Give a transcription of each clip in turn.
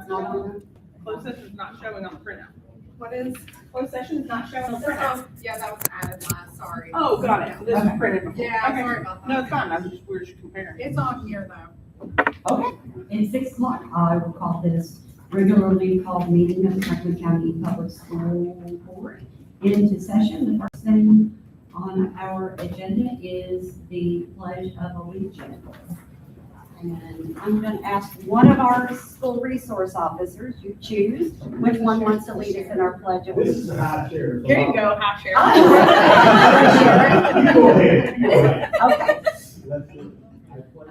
It's not on Closed session is not showing on the printout. What is? Closed session is not showing on the This printout. one, yeah, that was added last, sorry. Oh, got it. So this is Okay. printed before. Yeah, Okay. sorry about that. No, it's fine. We're just comparing. It's on here though. that. Okay, it's 6 o'clock. I will call this regularly called meeting of the Franklin County Public School Board into session. The first thing on our agenda is the Pledge of Allegiance. And I'm going to ask one of our school resource officers, you choose, which one wants to lead us in our Pledge of This Allegiance. is a high chair. Here you go, half share. You go ahead. You go ahead. Okay.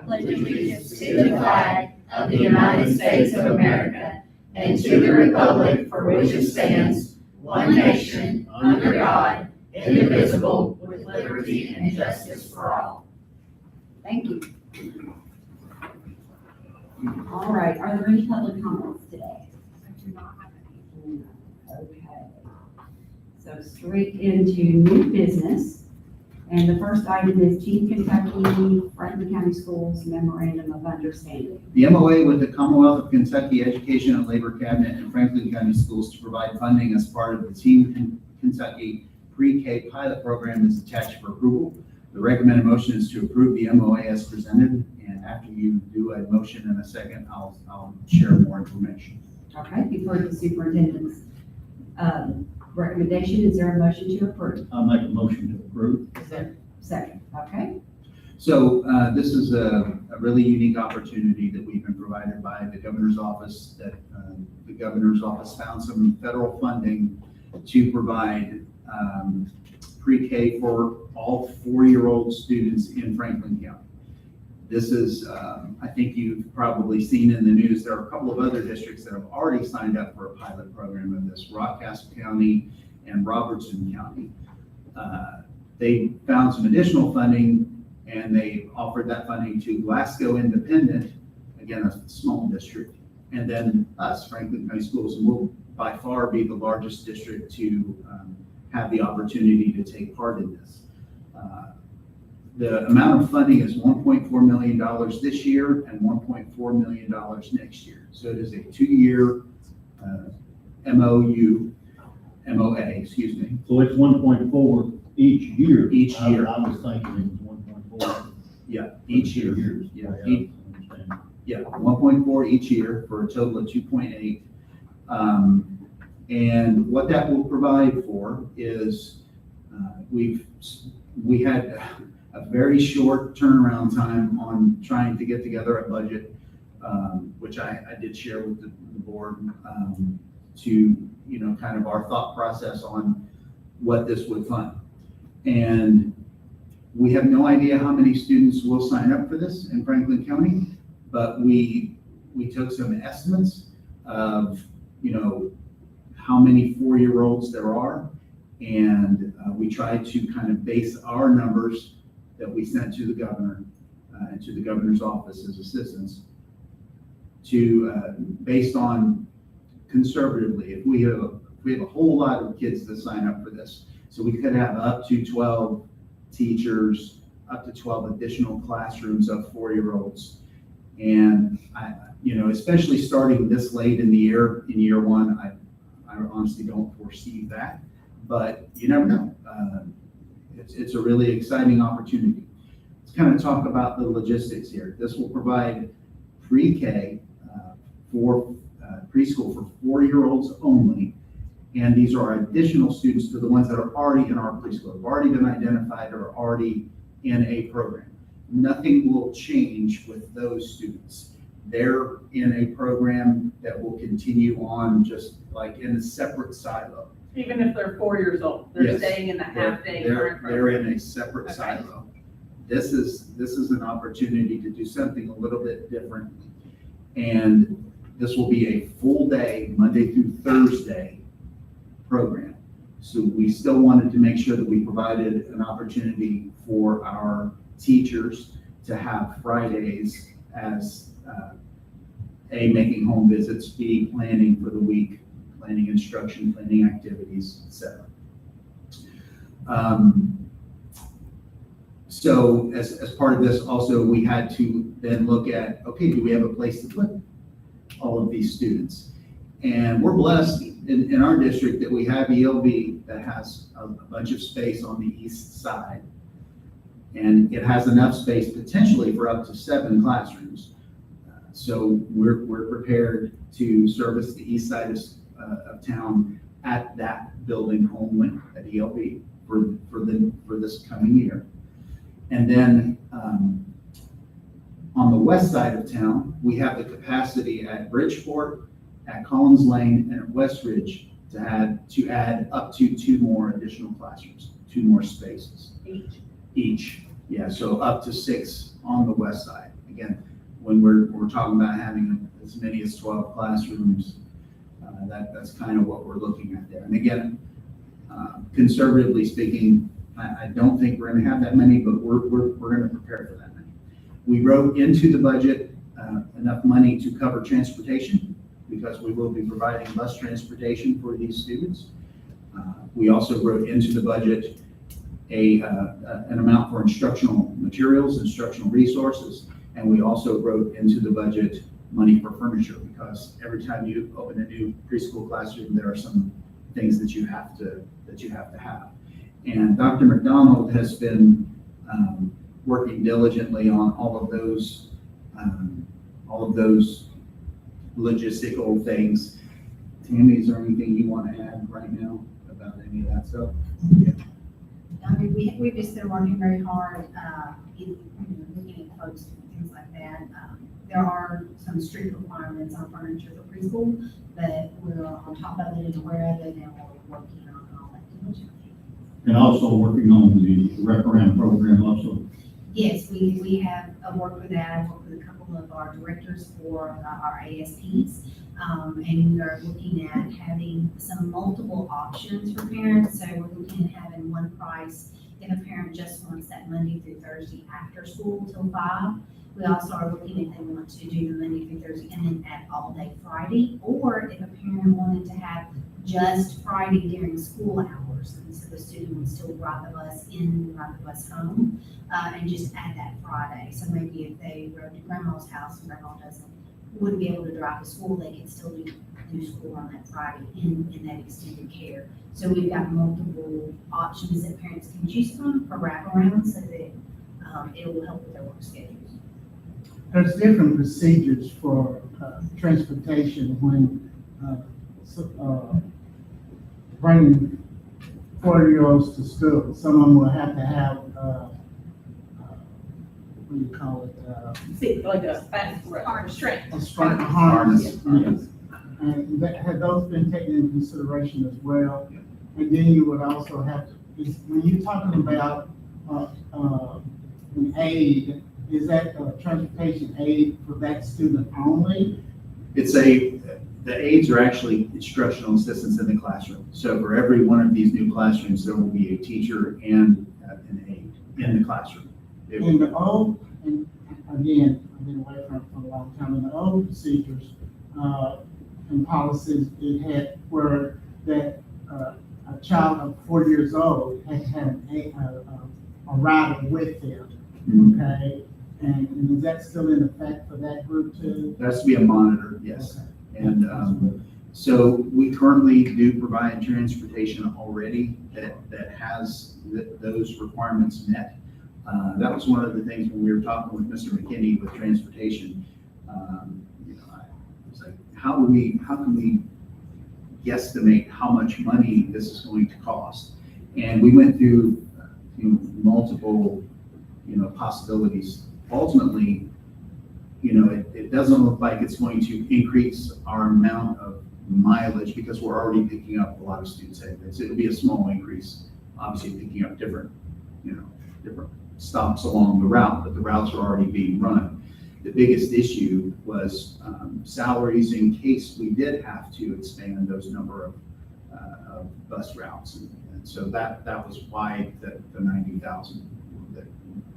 Pledge allegiance to the flag of the United States of America and to the republic for which it stands, one nation, under God, indivisible, with liberty and justice for all. Thank you. All right, are there any public comments today? I do not have any. Okay. So straight into new business. And the first item is Team Kentucky Franklin County Schools Memorandum of Understanding. The MOA with the Commonwealth of Kentucky Education and Labor Cabinet and Franklin County Schools to provide funding as part of the Team Kentucky Pre-K pilot program is attached for approval. The recommended motion is to approve the MOA as presented, and after you do a motion in a second, I'll share more information. Okay, you've heard the superintendent's recommendation. Is there a motion to approve? I'll make a motion to approve. Is there a second? Okay. So this is a really unique opportunity that we've been provided by the governor's office, that the governor's office found some federal funding to provide pre-K for all 4-year-old students in Franklin County. This is, I think you've probably seen in the news, there are a couple of other districts that have already signed up for a pilot program of this, Rockcastle County and Robertson County. They found some additional funding and they offered that funding to Glasgow Independent, again, a small district, and then us, Franklin County Schools, and we'll by far be the largest district to have the opportunity to take part in this. The amount of funding is $1.4 million this year and $1.4 million next year. So it is a 2-year MOA, excuse me. So it's 1.4 each year. Each year. I was thinking it was 1.4. Yeah, each year. Years. Yeah, I understand. Yeah, 1.4 each year for a total of 2.8. And what that will provide for is we had a very short turnaround time on trying to get together a budget, which I did share with the board to, kind of our thought process on what this would fund. And we have no idea how many students will sign up for this in Franklin County, but we took some estimates of, how many 4-year-olds there are. And we tried to kind of base our numbers that we sent to the governor and to the governor's office as assistants to, based on conservatively, if we have a whole lot of kids that sign up for this. So we could have up to 12 teachers, up to 12 additional classrooms of 4-year-olds. And especially starting this late in the year, in year one, I honestly don't foresee that, but you never know. It's a really exciting opportunity. Let's kind of talk about the logistics here. This will provide pre-K for preschool for 4-year-olds only. And these are additional students to the ones that are already in our preschool, have already been identified or are already in a program. Nothing will change with those students. They're in a program that will continue on just like in a separate silo. Even if they're 4 years old, they're Yes. staying in the half-day current They're program. in a separate Okay. silo. This is an opportunity to do something a little bit different. And this will be a full day, Monday through Thursday program. So we still wanted to make sure that we provided an opportunity for our teachers to have Fridays as making home visits, B, planning for the week, planning instruction, planning activities, etc. So as part of this, also, we had to then look at, okay, do we have a place to put them? all of these students. And we're blessed in our district that we have ELB that has a bunch of space on the east side. And it has enough space potentially for up to 7 classrooms. So we're prepared to service the east side of town at that building only at ELB for this coming year. And then on the west side of town, we have the capacity at Bridgeport, at Collins Lane, and at Westridge to add up to 2 more additional classrooms, 2 more spaces each. Yeah, so up to 6 on the west side. Again, when we're talking about having as many as 12 classrooms, that's kind of what we're looking at there. And again, conservatively speaking, I don't think we're going to have that many, but we're going to prepare for that many. We wrote into the budget enough money to cover transportation because we will be providing bus transportation for these students. We also wrote into the budget an amount for instructional materials, instructional resources, and we also wrote into the budget money for furniture because every time you open a new preschool classroom, there are some things that you have to have. And Dr. McDonald has been working diligently on all of those logistical things. Tammy, is there anything you want to add right now about any of that stuff? I mean, we've just been working very hard, looking at quotes and things like that. There are some strict requirements on furniture for preschool, but we're on top of it and aware of it, and we're working on all that diligently. And also working on the wraparound program also. Yes, we have worked with that. I've worked with a couple of our directors for our ASPs. And we are looking at having some multiple options for parents. So we're looking at having one price if a parent just wants that Monday through Thursday after school till 5. We also are looking if they want to do the Monday through Thursday and then add all day Friday, or if a parent wanted to have just Friday during school hours. And so the student would still ride the bus in, ride the bus home, and just add that Friday. So maybe if they rode to grandma's house and grandma wouldn't be able to drive to school, they could still do school on that Friday in that extended care. So we've got multiple options that parents can choose from for wraparound so that it will help with their work schedules. There's different procedures for transportation when bringing 4-year-olds to school. Some of them will have to have, what do you call it? See, like a fast restraint. A strike harness. Harness. And have those been taken into consideration as well? And then you would also have to, when you're talking about an aid, is that a transportation aid for that student only? The aides are actually instructional assistants in the classroom. So for every one of these new classrooms, there will be a teacher and an aide in the classroom. In the old, and again, I've been away from it for a long time, in the old procedures and policies, it had where that a child of 4 years old had to have a rider with them, okay? And is that still in effect for that group too? There has to be a monitor, yes. Okay. And so we currently do provide transportation already that has those requirements met. That was one of the things when we were talking with Mr. McKinney with transportation. I was like, how can we guesstimate how much money this is going to cost? And we went through multiple possibilities. Ultimately, it doesn't look like it's going to increase our amount of mileage because we're already picking up a lot of students anyways. It'll be a small increase, obviously picking up different stops along the route, but the routes are already being run. The biggest issue was salaries in case we did have to expand those number of bus routes. And so that was why the 90,000 that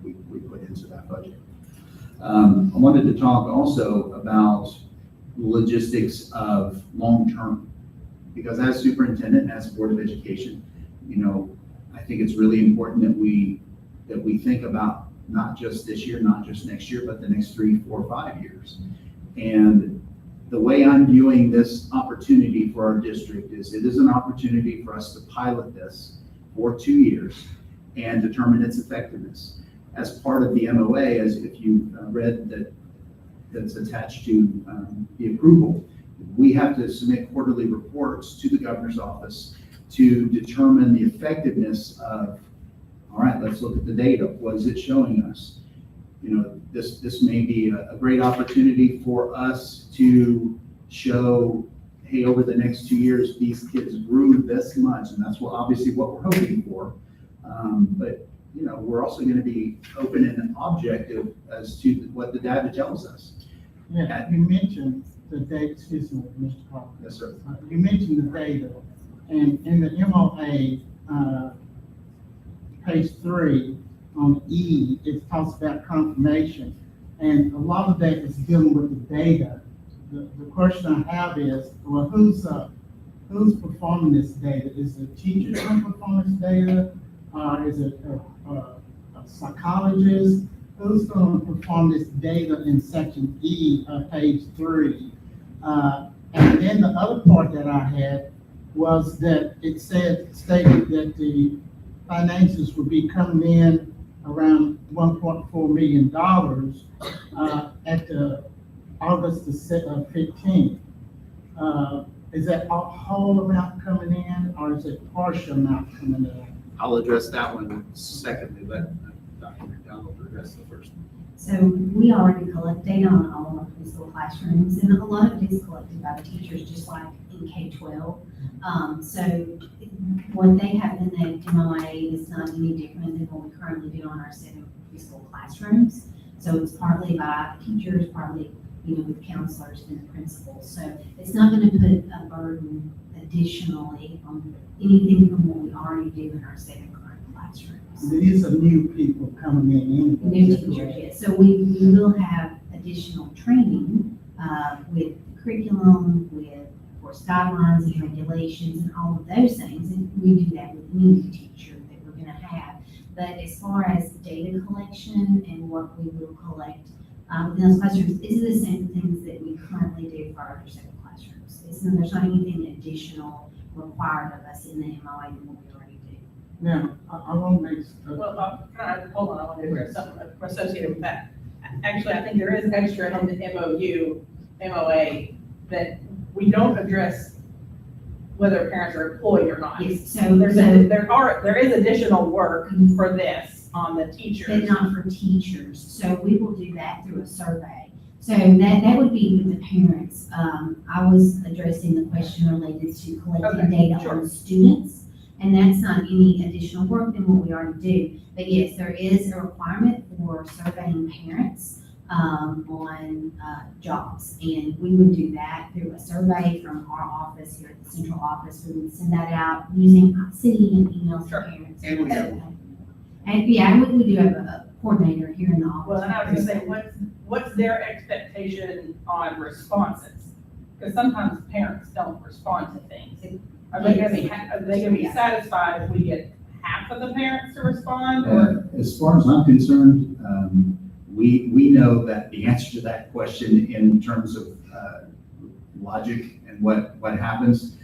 we put into that budget. I wanted to talk also about logistics of long-term, because as superintendent and as Board of Education, I think it's really important that we think about not just this year, not just next year, but the next 3, 4, 5 years. And the way I'm viewing this opportunity for our district is it is an opportunity for us to pilot this for 2 years and determine its effectiveness. As part of the MOA, as if you read that's attached to the approval, we have to submit quarterly reports to the governor's office to determine the effectiveness of, all right, let's look at the data. What is it showing us? You know, this may be a great opportunity for us to show, hey, over the next 2 years, these kids grew this much, and that's obviously what we're hoping for. But, you know, we're also going to be open and objective as to what the data tells us. Yeah, you mentioned the data, excuse me, Mr. Carter. Yes, sir. You mentioned the data, and in the MOA, page 3 on E, it talks about confirmation, and a lot of that is dealing with the data. The question I have is, well, who's performing this data? Is the teacher going to perform this data? Is it a psychologist? Who's going to perform this data in section E of page 3? And then the other part that I had was that it stated that the finances would be coming in around $1.4 million at the August the 15th. Is that a whole amount coming in, or is it partial amount coming in? I'll address that one secondly, but Dr. McDonald will address the first one. So we already collect data on all of our preschool classrooms, and a lot of it is collected by the teachers, just like in K-12. So what they have in the MOA is not any different than what we currently do on our 7 preschool classrooms. So it's partly by teachers, partly, with counselors and the principals. So it's not going to put a burden additionally on anything from what we already do in our 7 current classrooms. These are new people coming in anyway. New teachers, yes. So we will have additional training with curriculum, with, of course, guidelines and regulations and all of those things. And we do that with any teacher that we're going to have. But as far as data collection and what we will collect within those classrooms, these are the same things that we currently do for our other 7 classrooms. There's not anything additional required of us in the MOA than what we already do. Now, I want to make. Well, hold on, I want to address something associated with that. Actually, I think there is extra in the MOA, that we don't address whether parents are employed or not. Yes, so There is additional work for this on the teachers. but not for teachers. So we will do that through a survey. So that would be with the parents. I was addressing the question related to collecting Okay, data sure. on students, and that's not any additional work than what we already do. But yes, there is a requirement for surveying parents on jobs, and we would do that through a survey from our office here at the central office. We would send that out using city and emails Sure. to parents. And we have And yeah, we do have a coordinator here in the office. Well, and I was gonna say, what's their expectation on responses? Because sometimes parents don't respond to things. Are they gonna be satisfied if we get half of the parents to respond, or? As far as I'm concerned, we know that the answer to that question in terms of logic and what happens,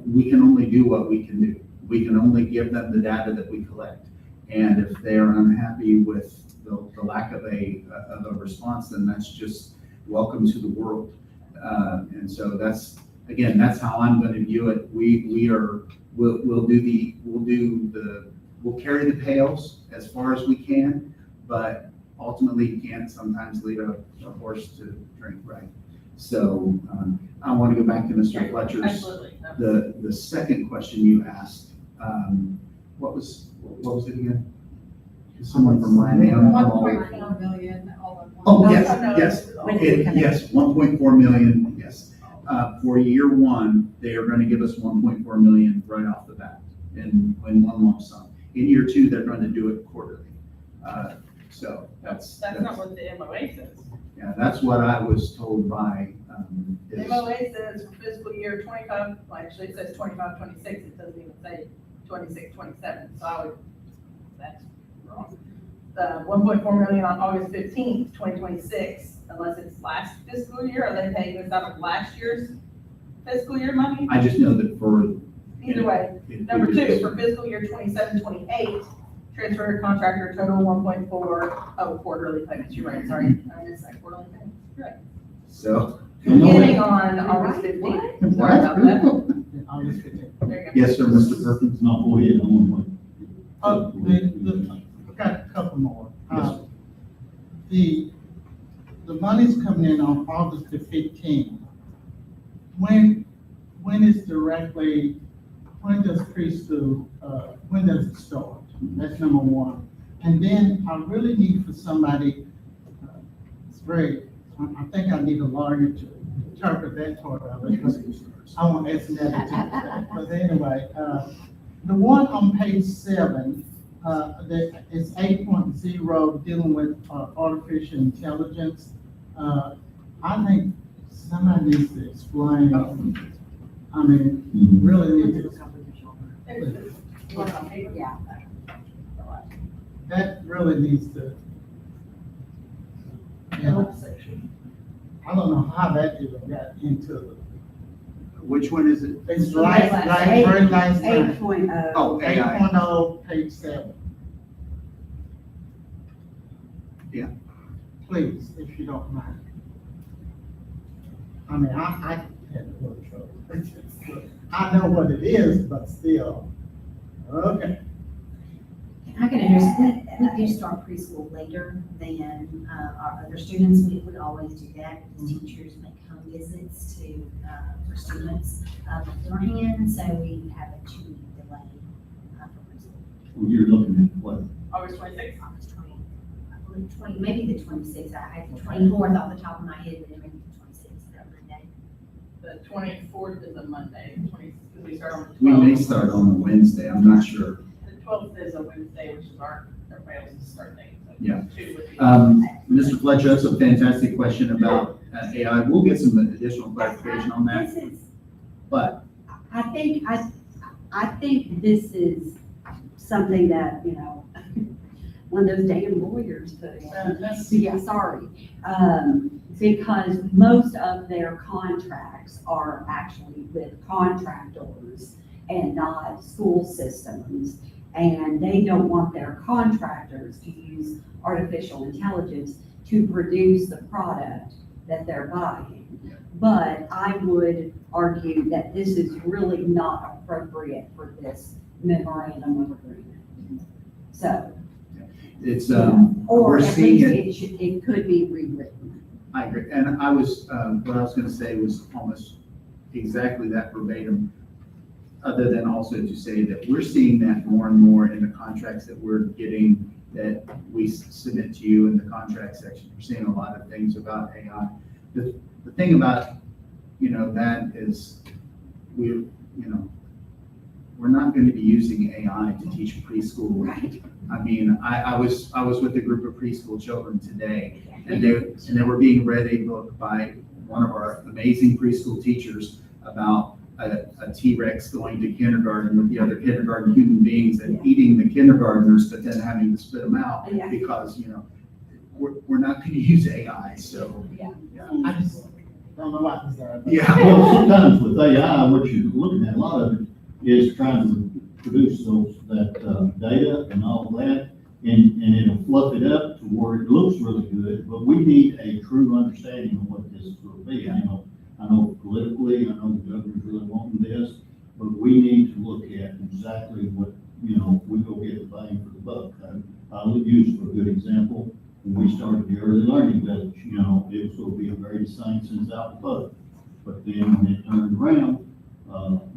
we can only do what we can do. We can only give them the data that we collect. And if they're unhappy with the lack of a response, then that's just welcome to the world. And so that's how I'm going to view it. We'll carry the pails as far as we can, but ultimately you can't sometimes lead a horse to drink, right? So I want to go back to Mr. Fletcher's, Absolutely. the second question you asked. What was it again? Someone from Ryan. 1.4 million all at once. Oh, yes, No, yes. When did it come in? Yes, 1.4 million, yes. For year 1, they are going to give us 1.4 million right off the bat in one lump sum. In year 2, they're going to do it quarterly. So That's not what the MOA says. yeah, that's what I was told by, The MOA says for fiscal year 25, well, actually it says 25, 26, it doesn't even say 26, 27, so that's wrong. 1.4 million on August 15th, 2026, unless it's last fiscal year? Are they paying this out of last year's fiscal year money? I just know that for. Either way. Number two, for fiscal year 27-28, transfer to contractor total 1.4, oh, quarterly payments, you're right, sorry. I missed that quarterly payments. You're right. So, Beginning on August 15th. Sorry about that. August 15th. There you go. yes, sir, Mr. Perkins. Not go ahead, I'm on I've got a couple more. Yes, The money's coming in on August the 15th. When is directly, when does preschool, when does it start? That's number one. And then I really need for somebody, I think I need a lawyer to interpret that part of it, because I won't ask that to. But anyway, the one on page 7, that is 8.0 dealing with artificial intelligence. I think somebody needs to explain, I mean, really need to. Yeah. That really needs to. Yeah, I don't know how that even got into Which one is it? it. It's like very last time. 8.0. Oh, AI. 8.0, page 7. Yeah. Please, if you don't mind. I mean, I had a little trouble. I know what it is, but still. Okay. I can understand, we do start preschool later than our other students. We would always do that, because teachers make home visits to, for students beforehand, so we have a 2-week delay for preschool. Well, you're looking at what? August 26th. August 20, I believe 20, maybe the 26th. I had the 24th off the top of my head, but maybe the 26th, that Monday. The 24th is a Monday, we start on the 12th. We may start on the Wednesday, I'm not sure. The 12th is a Wednesday, which is everybody else's start date. So Yeah. 2 would be- Mr. Fletcher, that's a fantastic question about AI. We'll get some additional clarification on that, This is, but I think this is something that, one of those damn lawyers put in. Yeah, sorry. Because most of their contracts are actually with contractors and not school systems. And they don't want their contractors to use artificial intelligence to produce the product that they're buying. But I would argue that this is really not appropriate for this memorandum of agreement. So, it's, or we're at seeing least it could be rewritten. I agree. And I was, what I was gonna say was almost exactly that verbatim, other than also to say that we're seeing that more and more in the contracts that we're getting, that we submit to you in the contract section. We're seeing a lot of things about AI. The thing about, that is, we're not going to be using AI to teach preschool. Right. I mean, I was with a group of preschool children today, and they were being read a book by one of our amazing preschool teachers about a T-Rex going to kindergarten with the other kindergarten human beings and eating the kindergartners, but then having to spit them out Yeah. because, we're not going to use AI, so. I just don't know what to say. Yeah. Well, sometimes with AI, what you're looking at, a lot of it is trying to produce that data and all that, and it'll fluff it up to where it looks really good, but we need a true understanding of what this will be. I know politically, I know the governor's really wanting this, but we need to look at exactly what, we go get the bang for the buck. I'll use for a good example, when we started the early learning village, it was going to be a very St. Since out public. But then when it turned around,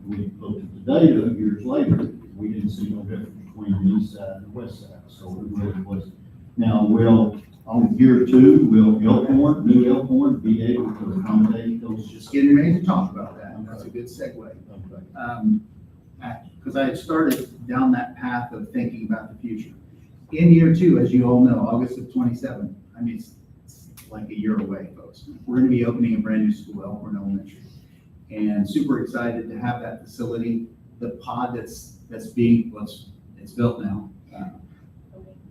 we looked at the data years later, we didn't see no difference between the east side and the west side, so it really was. Now, on year 2, will New Elkhorn be able to accommodate those? Just getting ready to talk about that, and that's a good segue. Because I had started down that path of thinking about the future. In year 2, as you all know, August of 27, I mean, it's like a year away, folks. We're going to be opening a brand new school, Elkhorn Elementary. And super excited to have that facility. The pod that's being, it's built now,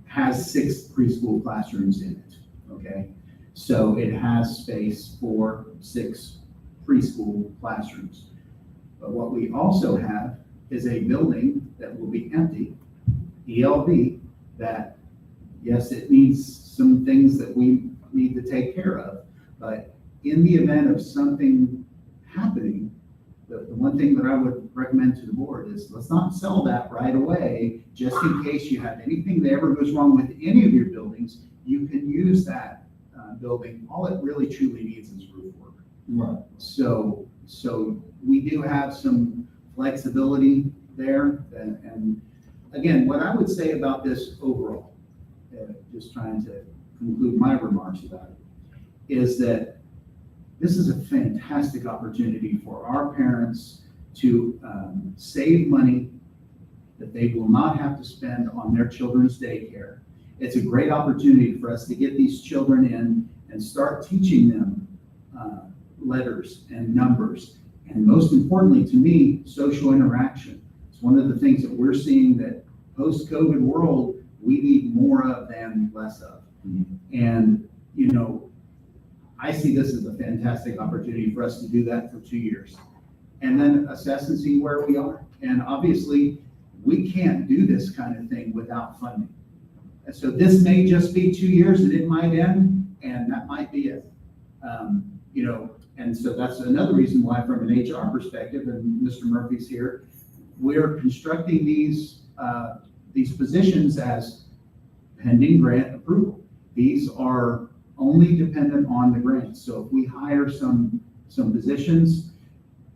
has 6 preschool classrooms in it, okay? So it has space for 6 preschool classrooms. But what we also have is a building that will be empty, ELB, that, yes, it needs some things that we need to take care of, but in the event of something happening, the one thing that I would recommend to the board is let's not sell that right away, just in case you have anything that ever goes wrong with any of your buildings, you can use that building. All it really truly needs is roof work. Right. So we do have some flexibility there. And again, what I would say about this overall, just trying to conclude my remarks about it, is that this is a fantastic opportunity for our parents to save money that they will not have to spend on their children's daycare. It's a great opportunity for us to get these children in and start teaching them letters and numbers. And most importantly to me, social interaction. It's one of the things that we're seeing that post-COVID world, we need more of than less of. And, you know, I see this as a fantastic opportunity for us to do that for 2 years and then assess and see where we are. And obviously, we can't do this kind of thing without funding. And so this may just be 2 years and it might end, and that might be it. You know, and so that's another reason why, from an HR perspective, and Mr. Murphy's here, we're constructing these positions as pending grant approval. These are only dependent on the grants. So if we hire some positions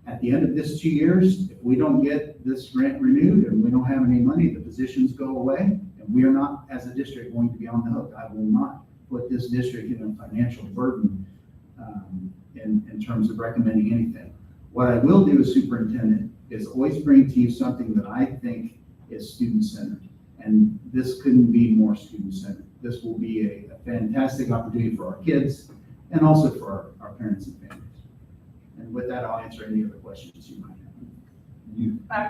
at the end of this 2 years, if we don't get this grant renewed and we don't have any money, the positions go away, and we are not, as a district, going to be on the hook. I will not put this district in a financial burden in terms of recommending anything. What I will do as superintendent is always bring to you something that I think is student-centered. And this couldn't be more student-centered. This will be a fantastic opportunity for our kids and also for our parents and families. And with that, I'll answer any other questions you might have.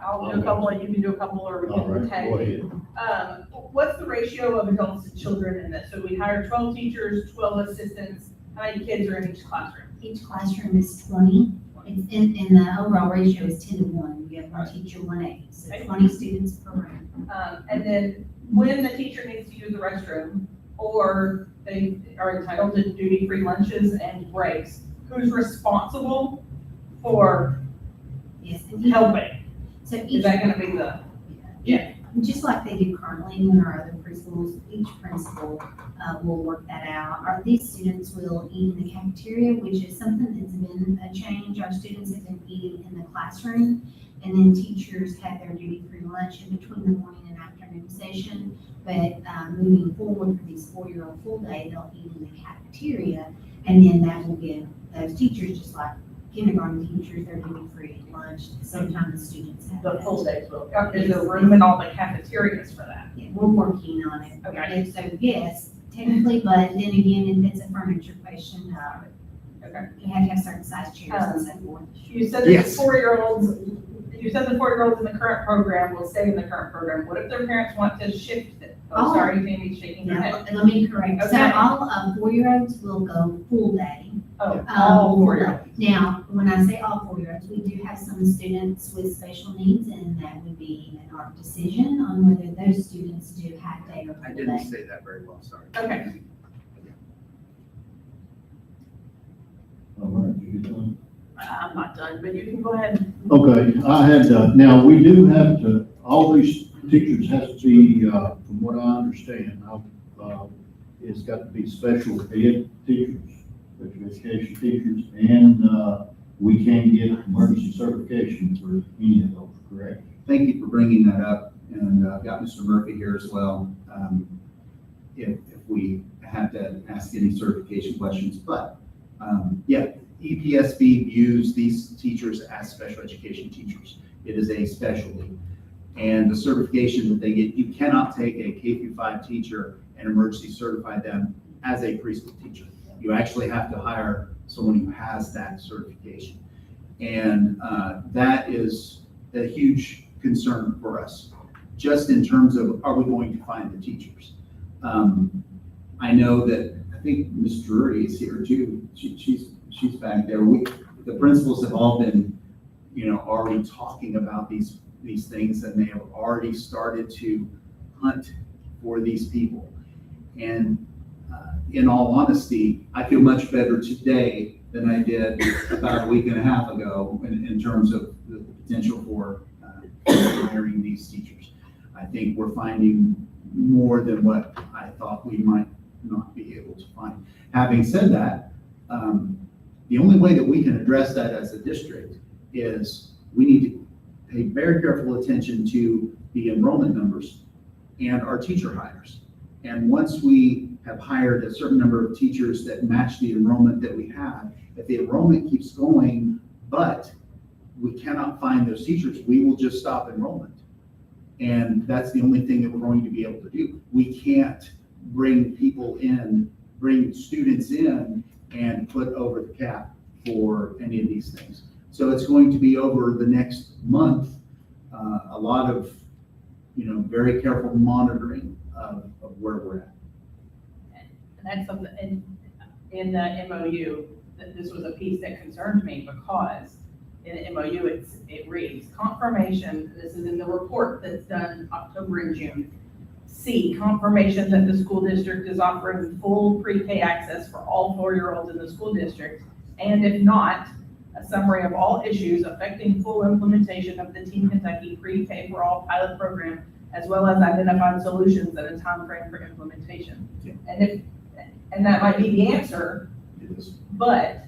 I'll do a couple, and you can do a couple, or we All can right, tag. go ahead. What's the ratio of adults to children in this? So we hire 12 teachers, 12 assistants. How many kids are in each classroom? Each classroom is 20, and the overall ratio is 10 to 1. We have one teacher, 1 aide, so 20 students per room. And then when the teacher needs to use the restroom, or they are entitled to duty-free lunches and breaks, who's responsible for Yes, helping? so Is each, that gonna be the, just like they do currently in our other preschools, each principal will work that out. These students will eat in the cafeteria, which is something that's been a change. Our students have been eating in the classroom, and then teachers have their duty-free lunch in between the morning and afternoon session. But moving forward for these 4-year-old full day, they'll eat in the cafeteria, and then that will give those teachers, just like kindergarten teachers, their duty-free lunch. Sometimes the students have the that. full day? Is there room in all the cafeterias for that? Yeah, we're working on it. Okay. And so, yes, technically, but then again, if it's a furniture question, Okay. you have to have certain size chairs and so forth. You said that Yes. the 4-year-olds, you said the 4-year-olds in the current program will stay in the current program. What if their parents want to shift it? Oh, Oh. sorry, Tammy's shaking her Now, head. let me correct. So Okay. all 4-year-olds will go full day. Oh, all full 4-year-olds. day. Now, when I say all 4-year-olds, we do have some students with special needs, and that would be an art decision on whether those students do half day or I full didn't day. say that very well, sorry. Okay. All right, you get done? I'm not done, but you can go ahead. Okay, I had, now, we do have to, all these teachers has to be, from what I understand, it's got to be special ed teachers, special education teachers, and, we can get emergency certification for any of those, correct? Thank you for bringing that up, and I've got Mr. Murphy here as well. If we have to ask any certification questions, but yeah, EPSB views these teachers as special education teachers. It is a specialty, and the certification that they get, you cannot take a K-5 teacher and emergency certify them as a preschool teacher. You actually have to hire someone who has that certification. And that is a huge concern for us, just in terms of, are we going to find the teachers? I know that, I think Ms. Drury is here too. She's back there. The principals have all been, already talking about these things, and they have already started to hunt for these people. And in all honesty, I feel much better today than I did about a week and a half ago in terms of the potential for hiring these teachers. I think we're finding more than what I thought we might not be able to find. Having said that, the only way that we can address that as a district is we need to pay very careful attention to the enrollment numbers and our teacher hires. And once we have hired a certain number of teachers that match the enrollment that we have, if the enrollment keeps going, but we cannot find those teachers, we will just stop enrollment. And that's the only thing that we're going to be able to do. We can't bring students in and put over the cap for any of these things. So it's going to be over the next month, a lot of, very careful monitoring of where we're at. And that's something, in the MOU, that this was a piece that concerned me, because in the MOU, it reads, confirmation, this is in the report that's done October and June. C, confirmation that the school district is offering full pre-K access for all 4-year-olds in the school district. And if not, a summary of all issues affecting full implementation of the Team Kentucky Pre-K for All pilot program, as well as identified solutions and a time frame for implementation. Yeah. And that might be the answer, It is. but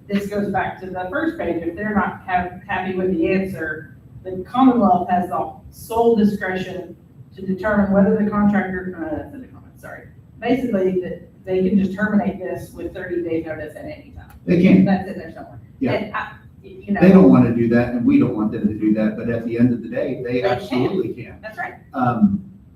this goes back to the first page, if they're not happy with the answer, the Commonwealth has the sole discretion to determine whether the contractor, that's in the comments, sorry. Basically, that they can just terminate this with 30-day notice at any time. They can. That's in there somewhere. Yeah. And They don't want to do that, and we don't want them to do that, but at the end of the day, they They can. absolutely can. That's right.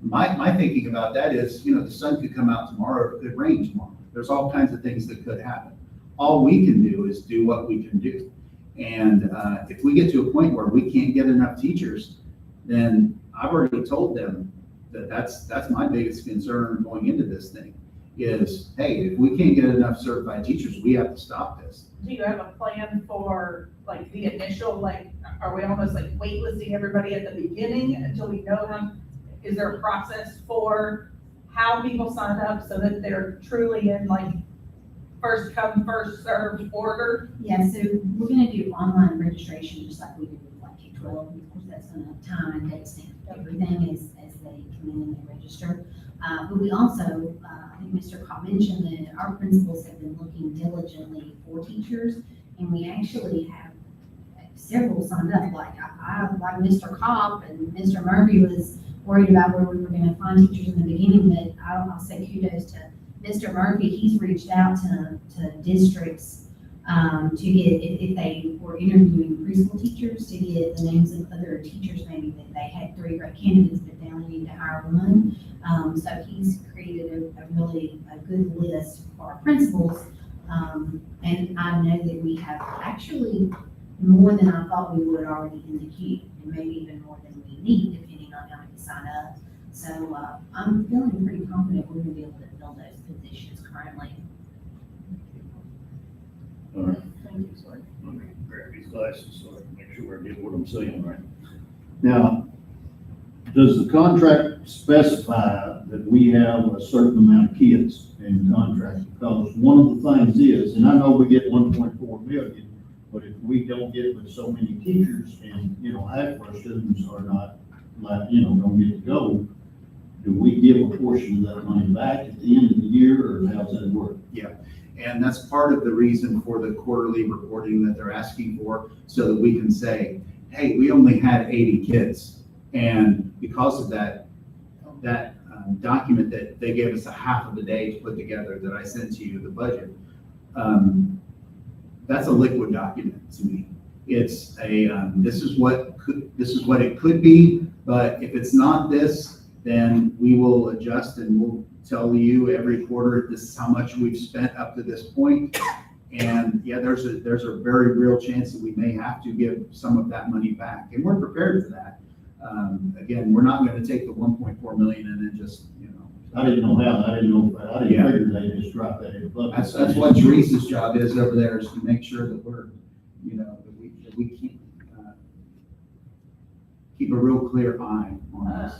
My thinking about that is, the sun could come out tomorrow, it could rain tomorrow. There's all kinds of things that could happen. All we can do is do what we can do. And if we get to a point where we can't get enough teachers, then I've already told them that that's my biggest concern going into this thing is, hey, if we can't get enough certified teachers, we have to stop this. Do you have a plan for like the initial, are we almost like waitlisting everybody at the beginning until we know them? Is there a process for how people sign up so that they're truly in first come, first served order? Yeah, so we're gonna do online registration, just like we did with K-12. Of course, that's gonna have time and date stamp everything as they come in and they register. But we also, I think Mr. Cobb mentioned that our principals have been looking diligently for teachers, and we actually have several signed up. Like Mr. Cobb and Mr. Murphy was worried about where we were gonna find teachers in the beginning, but I'll say kudos to Mr. Murphy. He's reached out to districts to get, if they were interviewing preschool teachers, to get the names of other teachers, maybe that they had 3 great candidates, but they only need to hire 1. So he's created a really good list for our principals. And I know that we have actually more than I thought we would already in the queue, and maybe even more than we need, depending on how many sign up. So I'm feeling pretty confident we're gonna be able to fill those positions currently. All right, Thank you, sorry. let me grab these glasses so I can make sure I get what I'm saying right. Now, does the contract specify that we have a certain amount of kids in the contract? Because one of the things is, and I know we get 1.4 million, but if we don't get with so many teachers and, half of our students are not, don't get to go, do we give a portion of that money back at the end of the year, or how's that work? And that's part of the reason for the quarterly reporting that they're asking for, so that we can say, hey, we only had 80 kids. And because of that document that they gave us a half of a day to put together that I sent to you, the budget, that's a liquid document to me. It's this is what it could be, but if it's not this, then we will adjust and we'll tell you every quarter, this is how much we've spent up to this point. And yeah, there's a very real chance that we may have to give some of that money back, and we're prepared for that. Again, we're not going to take the 1.4 million and then just I didn't know how, I didn't Yeah. figure they just dropped that in the bucket. That's what Teresa's job is over there, is to make sure that we're, that we keep a real clear eye on this.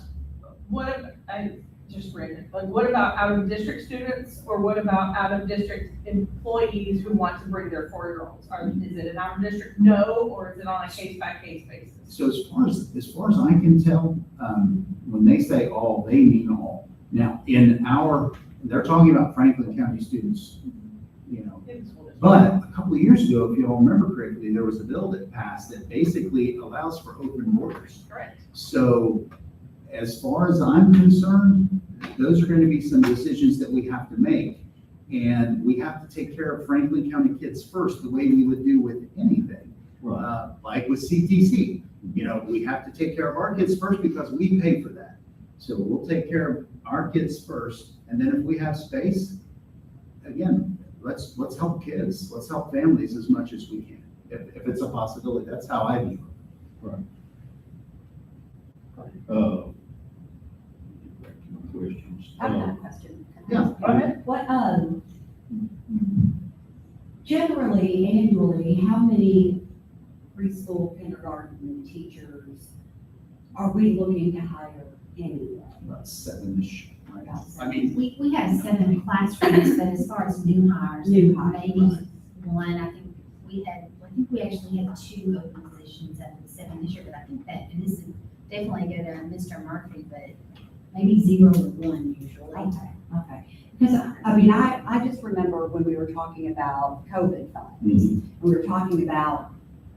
What, I just read it, like, what about out-of-district students, or what about out-of-district employees who want to bring their 4-year-olds? Is it an out-of-district no, or is it on a case-by-case basis? So as far as I can tell, when they say all, they mean all. Now, they're talking about Franklin County students, but a couple of years ago, if you all remember correctly, there was a bill that passed that basically allows for open borders. Correct. So as far as I'm concerned, those are going to be some decisions that we have to make. And we have to take care of Franklin County kids first, the way we would do with anything. Right. Like with CTC, we have to take care of our kids first because we pay for that. So we'll take care of our kids first, and then if we have space, again, let's help kids, let's help families as much as we can. If it's a possibility, that's how I view it. Back to my questions. I've got a question. Yeah. Go ahead. What, generally, annually, how many preschool, kindergarten teachers are we looking to hire anyway? About 7-ish, right? About I mean, We have 7 classrooms, but as far as new hires, New hires, maybe right. one, I think we actually had 2 open positions out of the 7 this year, but I think that, and this is definitely go to Mr. Murphy, but maybe 0 to 1 usually. Okay. Because, I mean, I just remember when we were talking about COVID funds, and we were talking about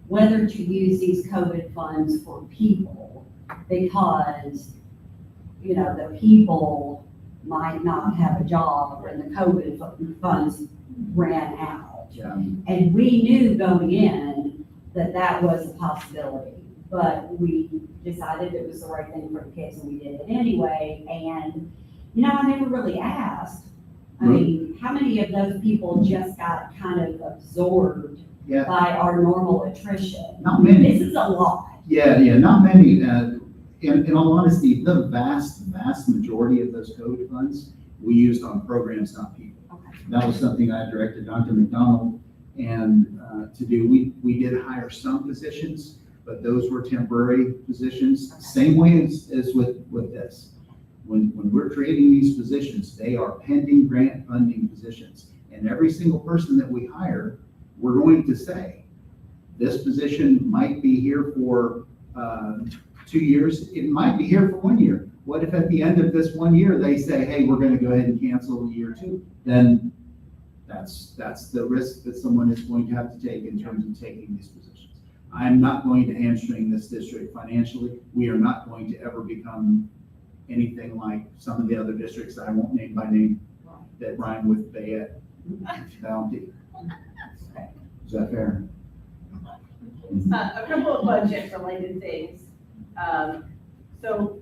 whether to use these COVID funds for people, because, the people might not have a job when the COVID funds ran out. yeah, And we knew going in that that was a possibility, but we decided it was the right thing for the kids and we did it anyway. And, I never really asked. I mean, how many of those people just got kind of absorbed yeah, by our normal attrition? not many. This is a lot. Yeah, not many. In all honesty, the vast majority of those COVID funds we used on programs, not people. Okay. That was something I directed Dr. McDonald and to do. We did hire some positions, but those were temporary positions. Same way as with this. When we're creating these positions, they are pending grant funding positions. And every single person that we hire, we're going to say, this position might be here for 2 years. It might be here for 1 year. What if at the end of this 1 year, they say, hey, we're going to go ahead and cancel year 2? Then that's the risk that someone is going to have to take in terms of taking these positions. I'm not going to hamstring this district financially. We are not going to ever become anything like some of the other districts that I won't name by name that rhyme with Bayette, Bounty. Is that fair? A couple of budget-related things. So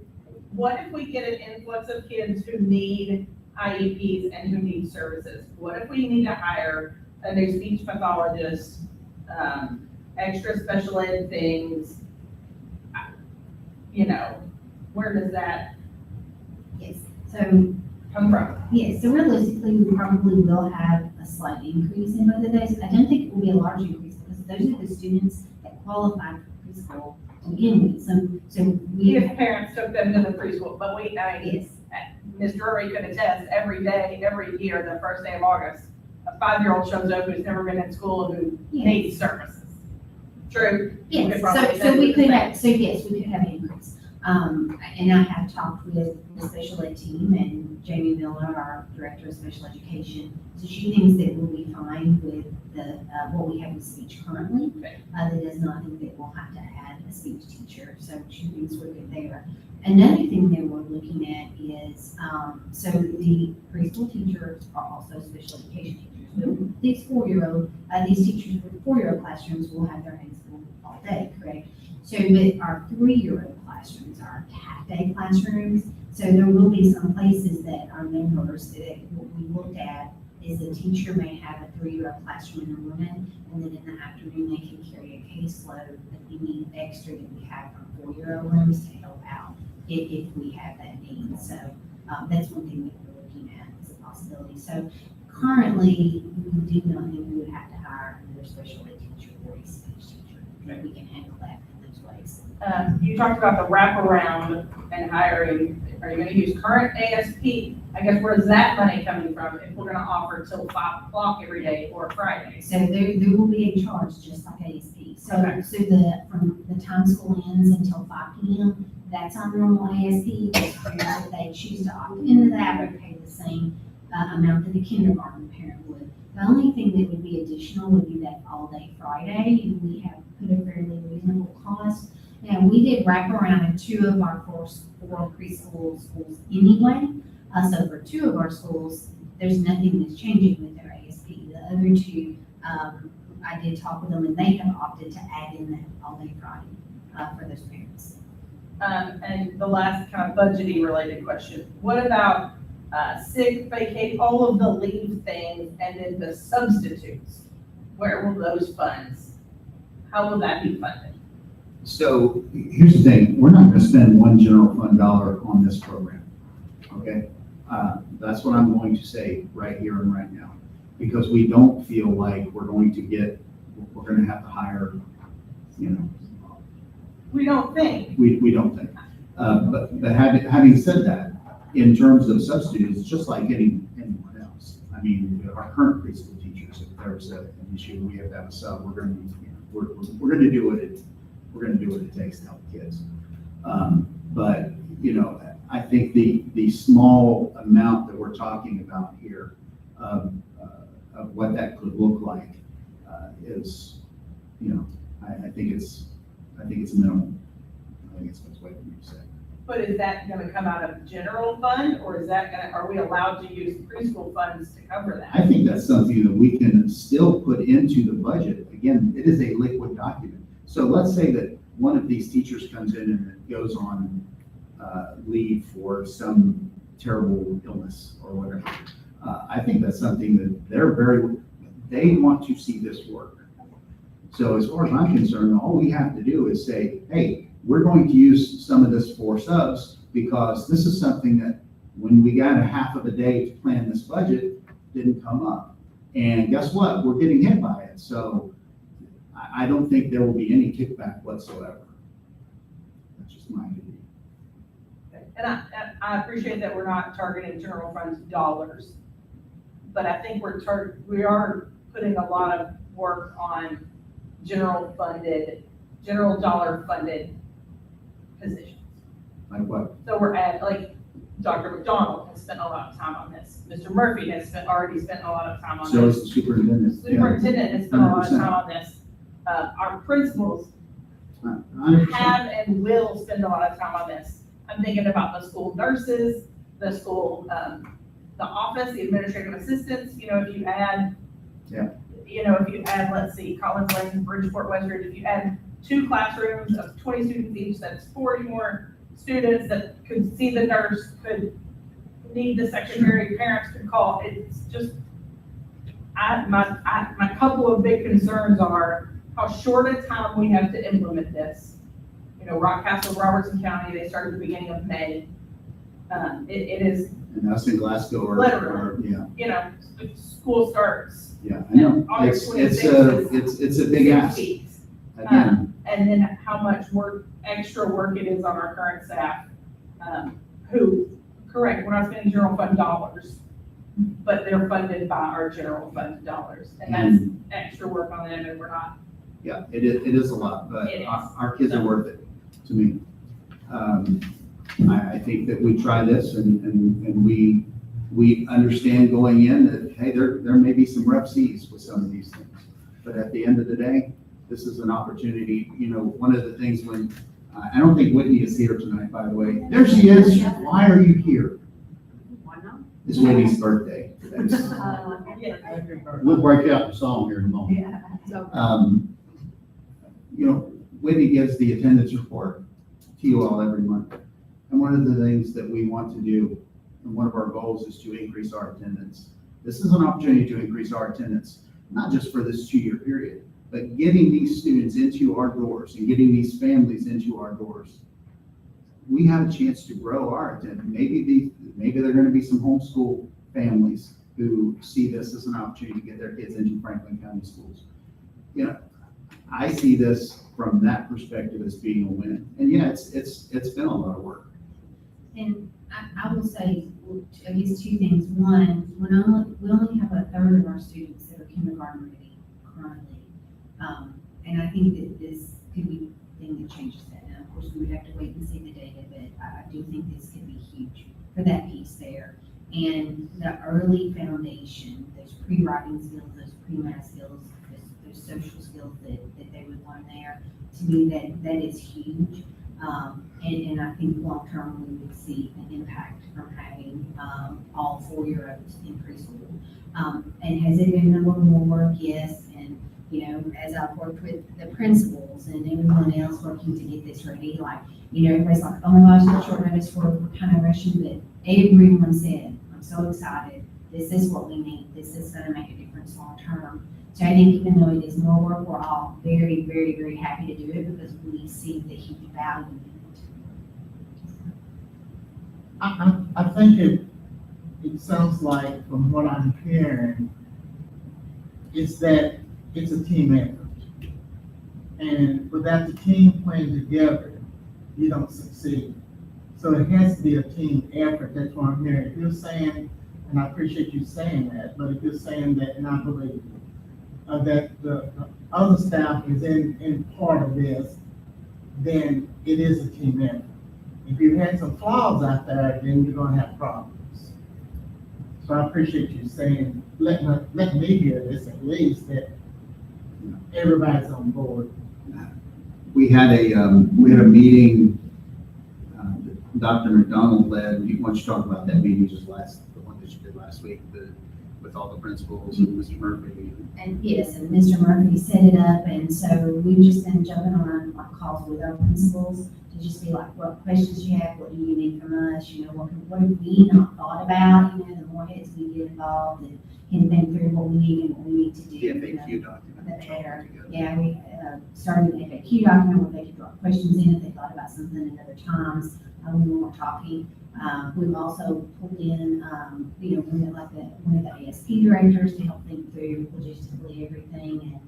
what if we get an influx of kids who need IEPs and who need services? What if we need to hire a new speech pathologist, extra special ed things? Where does that Yes, so, come from? so realistically, we probably will have a slight increase in both of those. I don't think it will be a large increase because those are the students that qualify for preschool to begin with. So we If parents took them to the preschool, but yes, Ms. Drury could attest every day, every year, the first day of August, a 5-year-old shows up who's never been in school who yes. needs services. True? You Yes, could probably so say we the could same. have, so yes, we could have an increase. And I have talked with the special ed team and Jamie Miller, our director of special education. So she thinks that we'll be fine with what we have with speech currently. Okay. That does not think that we'll have to add a speech teacher, so she thinks we're good there. Another thing that we're looking at is, so the preschool teachers are also special education teachers. So these 4-year-old, these teachers with 4-year-old classrooms will have their hands full all day, correct? So with our 3-year-old classrooms, our half-day classrooms, so there will be some places that our members, that what we looked at is the teacher may have a 3-year-old classroom in the morning, and then in the afternoon, they can carry a caseload that we need extra that we have from 4-year-old rooms to help out if we have that need. So that's one thing that we're looking at as a possibility. So currently, we do not think we would have to hire another special ed teacher or a speech teacher. We can handle that in those ways. You talked about the wraparound and hiring. Are you gonna use current ASP? I guess where's that money coming from if we're gonna offer till 5 o'clock every day or Fridays? So there will be a charge, just like ASP. So, Okay. from the time school ends until 5 PM, that's our normal ASP. Those parents, if they choose to opt into that, would pay the same amount that the kindergarten parent would. The only thing that would be additional would be that all-day Friday, and we have put a fairly reasonable cost. Now, we did wrap around in 2 of our 4 preschool schools anyway. So for 2 of our schools, there's nothing that's changing with their ASP. The other 2, I did talk with them, and they have opted to add in that all-day Friday for those parents. And the last kind of budgeting related question, what about sick, vacate, all of the leave things, and then the substitutes? Where will those funds, how will that be funded? So here's the thing, we're not gonna spend one general fund dollar on this program, okay? That's what I'm going to say right here and right now, because we don't feel like we're gonna have to hire, you know, We don't think. we don't think. But having said that, in terms of substitutes, it's just like anyone else. I mean, our current preschool teachers, if there's an issue, we have to have a sub, we're gonna do what it takes to help kids. But, you know, I think the small amount that we're talking about here of what that could look like is, you know, I think it's minimal. I think it's what's way for me to say. But is that gonna come out of general fund, or is that are we allowed to use preschool funds to cover that? I think that's something that we can still put into the budget. Again, it is a liquid document. So let's say that one of these teachers comes in and goes on leave for some terrible illness or whatever. I think that's something that they want to see this work. So as far as I'm concerned, all we have to do is say, hey, we're going to use some of this for subs because this is something that when we got a half of a day to plan this budget, didn't come up. And guess what? We're getting hit by it. So I don't think there will be any kickback whatsoever. That's just my opinion. And I appreciate that we're not targeting general funds dollars, but I think we are putting a lot of work on general dollar funded positions. Like what? So we're at, like, Dr. McDonald has spent a lot of time on this. Mr. Murphy has already spent a lot of time on So this. is the superintendent. Yeah. Superintendent has spent a lot of 100%. time on this. Our principals 100%. have and will spend a lot of time on this. I'm thinking about the school nurses, the school, the office, the administrative assistants, you know, if you add, Yeah. you know, if you add, let's see, Collins Lane, Bridgeport, Westridge, if you add 2 classrooms of 20 students each, that's 40 more students that could see the nurse, could need the secretary, parents could call. It's just, my couple of big concerns are how short a time we have to implement this. You know, Rockcastle, Robertson County, they started at the beginning of May. It is, And us in Glasgow Literally. yeah, you know, school starts yeah, I know. August It's 26th a big 6 ask. weeks. Again, And then how much extra work it is on our current staff, who, correct, we're not spending general fund dollars, but they're funded by our general fund dollars. And that's extra work on them, and we're not. yeah, it is a lot, but It is. our kids are worth it to me. I think that we try this and we understand going in that, hey, there may be some rough seas with some of these things. But at the end of the day, this is an opportunity. You know, one of the things when, I don't think Whitney is here tonight, by the way. There she is. Why are you here? Why not? It's Whitney's birthday. We'll break out the song here in a moment. Yeah, so, You know, Whitney gives the attendance report to you all every month. And one of the things that we want to do, and one of our goals is to increase our attendance. This is an opportunity to increase our attendance, not just for this 2-year period, but getting these students into our doors and getting these families into our doors. we have a chance to grow our attendance. Maybe there are gonna be some homeschool families who see this as an opportunity to get their kids into Franklin County schools. You know, I see this from that perspective as being a win. And yeah, it's been a lot of work. And I will say, I guess two things. One, we only have a third of our students that are kindergarten ready currently. And I think that this could be the thing that changes that. Now, of course, we would have to wait and see the data, but I do think this could be huge for that piece there. And the early foundation, those pre-writing skills, those pre-math skills, those social skills that they would learn there, to me, that is huge. And I think long-term, we would see an impact from having all 4-year-olds in preschool. And has it been a little more work? Yes. And, you know, as I've worked with the principals and everyone else working to get this ready, like, you know, everybody's like, oh my gosh, it's short notice, we're kind of rushing, but everyone said, I'm so excited. This is what we need. This is going to make a difference long-term. So I think even though it is more work, we're all very, very, very happy to do it because we see the huge value in it. I think it sounds like, from what I'm hearing, is that it's a team effort. And without the team playing together, you don't succeed. So it has to be a team effort. That's what I'm hearing. If you're saying, and I appreciate you saying that, but if you're saying that, and I believe you, that the other staff is in part of this, then it is a team effort. If you had some flaws out there, then you're gonna have problems. So I appreciate you saying, let me hear this at least, that everybody's on board. We had a meeting, Dr. McDonald led. Why don't you talk about that meeting, the one that you did last week, with all the principals and Mr. Murphy? And yes, and Mr. Murphy set it up, and so we've just been jumping on like calls with our principals to just be like, what questions you have, what do you need from us, you know, what have we not thought about, you know, the more heads we get involved and think through what we need and what we need to do. The you know, FAQ document. the better. Yeah, we started an FAQ document where they could drop questions in if they thought about something at other times when we were talking. We've also pulled in, you know, one of the ASP directors to help think through logistically everything,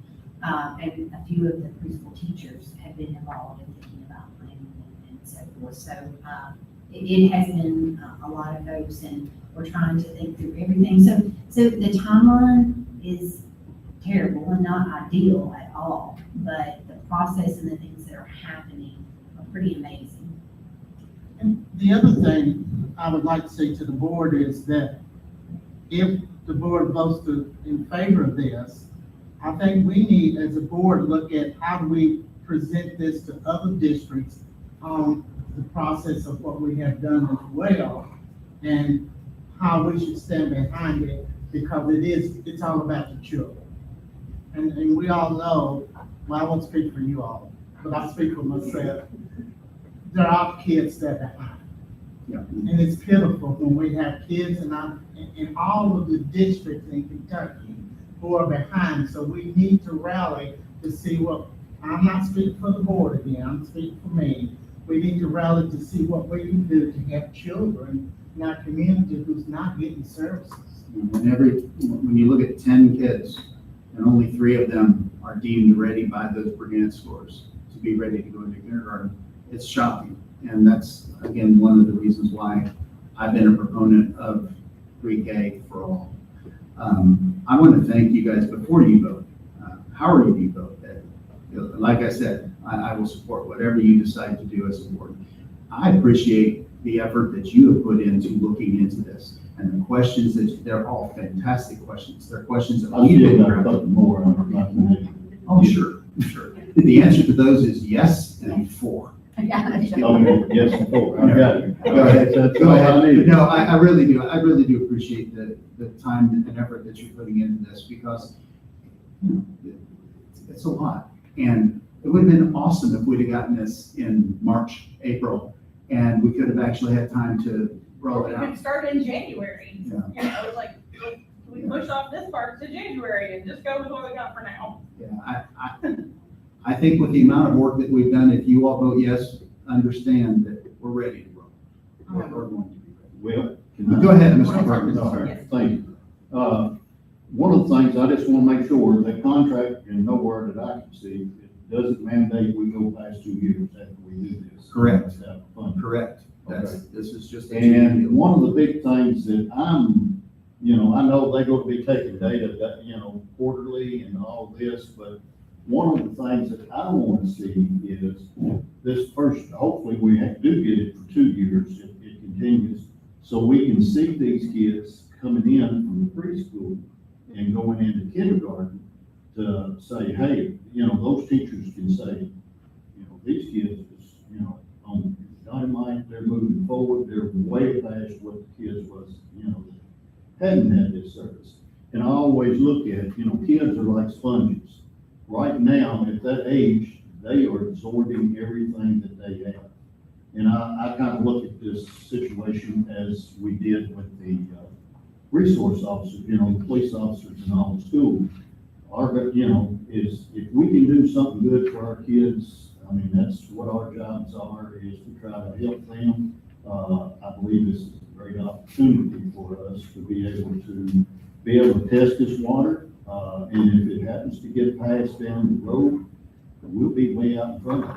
and a few of the preschool teachers have been involved in thinking about planning and so forth. So it has been a lot of folks, and we're trying to think through everything. So the timeline is terrible and not ideal at all, but the process and the things that are happening are pretty amazing. And the other thing I would like to say to the board is that if the board votes in favor of this, I think we need, as a board, look at how do we present this to other districts on the process of what we have done as well, and how we should stand behind it, because it's all about the children. And we all know, well, I won't speak for you all, but I speak for myself. There are kids that are behind. Yeah. And it's pitiful when we have kids in all of the districts in Kentucky who are behind. So we need to rally to see what, I'm not speaking for the board again, I'm speaking for me. We need to rally to see what we can do to help children in our community who's not getting services. When you look at 10 kids, and only 3 of them are deemed ready by those Brigance scores to be ready to go into kindergarten, it's shocking. And that's, again, one of the reasons why I've been a proponent of pre-K for all. I want to thank you guys before you vote. However you vote, like I said, I will support whatever you decide to do as a board. I appreciate the effort that you have put into looking into this. And the questions they're all fantastic questions. They're questions that I we've still been got a couple more. Oh, sure. The answer to those is yes and 4. Yeah. Okay, yes, and 4, I got it. Go ahead. That's Go all I ahead. need. No, I really do. I really do appreciate the time and effort that you're putting into this, because it's a lot. And it would have been awesome if we'd have gotten this in March, April, and we could have actually had time to roll it We out. could start in January, Yeah. you know, like, we push off this part to January and just go with what we got for now. Yeah, I think with the amount of work that we've done, if you all vote yes, understand that we're ready to roll. We're going to be ready. Well, can I? Go ahead, Mr. Perkins. All right, thank you. One of the things, I just want to make sure that contract, and nowhere that I can see, it doesn't mandate we go past 2 years after we do this. Correct. Without funding. Correct. Okay. This is just. And one of the big things that I know they're going to be taking data, quarterly and all this, but one of the things that I want to see is this first, hopefully we do get it for 2 years, it continues, so we can see these kids coming in from the preschool and going into kindergarten to say, hey, those teachers can say, these kids, on dynamite, they're moving forward, they're way past what the kids was, that hadn't had this service. And I always look at, kids are like sponges. Right now, at that age, they are absorbing everything that they have. And I kind of look at this situation as we did with the resource officers, the police officers in all the schools. Is if we can do something good for our kids, I mean, that's what our jobs are, is to try to help them. I believe this is a great opportunity for us to be able to test this water. And if it happens to get passed down the road, we'll be way out in front of it.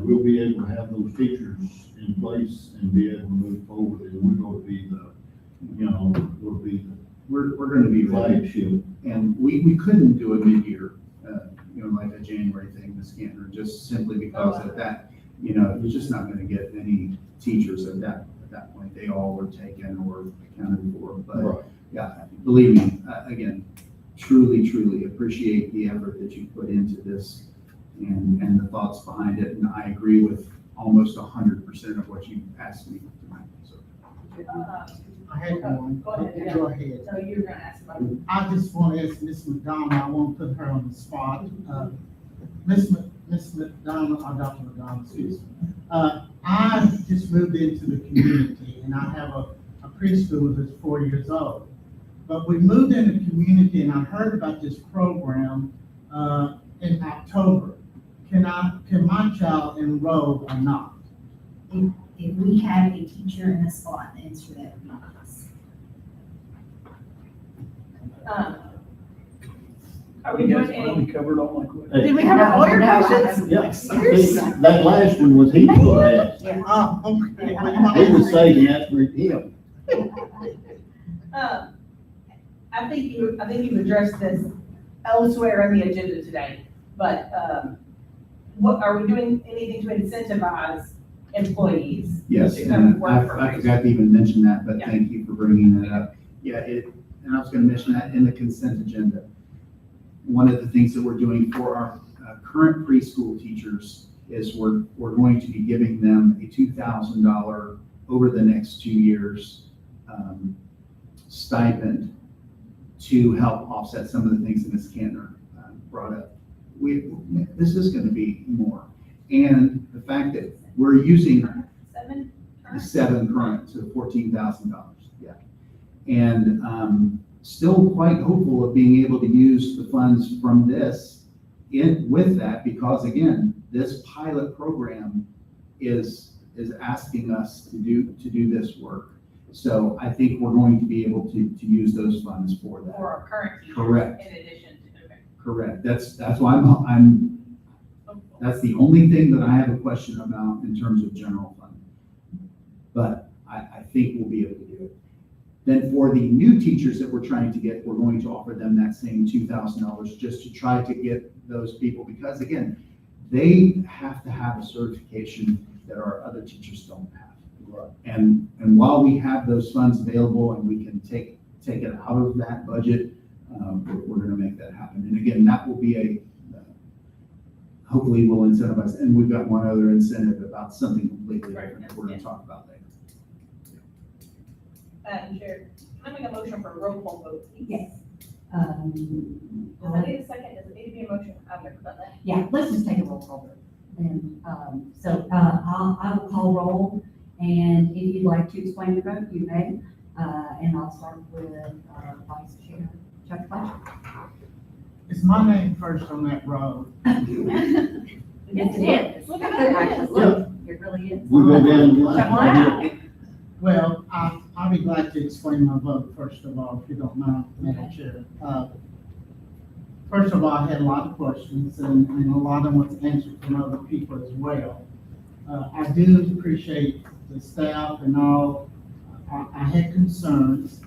We'll be able to have those teachers in place and be able to move forward, and we're going to be We're going to be the ready. flagship. And we couldn't do a mid-year, like a January thing, Ms. Cantor, just simply because of that, you're just not going to get any teachers at that point. They all were taken or accounted for. But Right. yeah, believe me, again, truly appreciate the effort that you put into this and the thoughts behind it. And I agree with almost 100% of what you asked me tonight. So. I had one. Go ahead. Go ahead. So you're gonna ask about. I just want to ask Ms. McDonald, I won't put her on the spot. Ms. McDonald, or Dr. McDonald, excuse me. I just moved into the community and I have a preschool that's 4 years old. But we moved in the community and I heard about this program in October. Can my child enroll or not? If we have a teacher in a spot, the answer to that would be yes. Are we doing any? covered all my questions. Did we have a lawyer questions? Yeah, that last one was he for that. Okay. He was saying that for him. I think you've addressed this elsewhere in the agenda today, but, what, are we doing anything to incentivize employees? Yes, to come and work for I free? forgot to even mention that, but Yeah. thank you for bringing that up. Yeah, and I was going to mention that in the consent agenda. One of the things that we're doing for our current preschool teachers is we're going to be giving them a $2,000 over the next 2 years stipend to help offset some of the things that Ms. Kantner brought up. This is going to be more. And the fact that we're using 7? the 7 current, so $14,000, yeah. And still quite hopeful of being able to use the funds from this with that, because again, this pilot program is asking us to do this work. So I think we're going to be able to use those funds for that. For our current teachers? Correct. In addition to, okay. Correct. That's why that's the only thing that I have a question about in terms of general fund. But I think we'll be able to do it. Then for the new teachers that we're trying to get, we're going to offer them that same $2,000 just to try to get those people, because again, they have to have a certification that our other teachers don't have. And while we have those funds available and we can take it out of that budget, we're going to make that happen. And again, that will be hopefully we'll incentivize, and we've got one other incentive about something completely different that we're going to talk about later. Madam Chair, can I make a motion for a roll call vote, please? Yes. Does that need a second? Does it need to be a motion? I've never done that. Yeah, let's just take a roll call vote. And, I will call roll, and if you'd like to explain the vote, you may. And I'll start with, Vice Chair Chuck Fletcher. Is my name first on that road? Yes, it is. Look at that. Look, it really really is. We go down the line. Wow. Well, I'll be glad to explain my vote first of all, if you don't mind, Madam Chair. First of all, I had a lot of questions and a lot of them was answered from other people as well. I do appreciate the staff and all. I had concerns.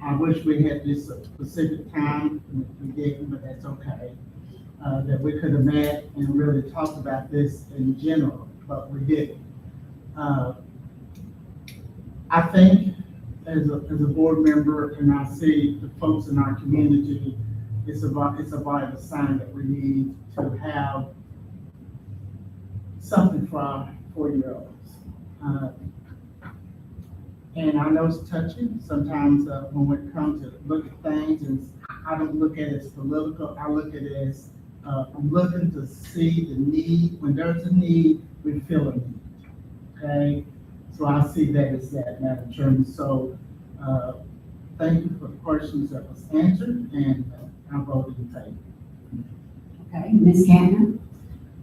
I wish we had this specific time, we didn't, but that's okay. That we could have met and really talked about this in general, but we didn't. I think as a board member, and I see the folks in our community, it's a vital sign that we need to have something for our 4-year-olds. And I know it's touching sometimes when it comes to look at things, and I don't look at it as political, I look at it as I'm looking to see the need. When there's a need, we feel a need, okay? So I see that as that, Madam Chairman. So thank you for the questions that was answered, and I voted in favor. Okay, Ms. Cantor?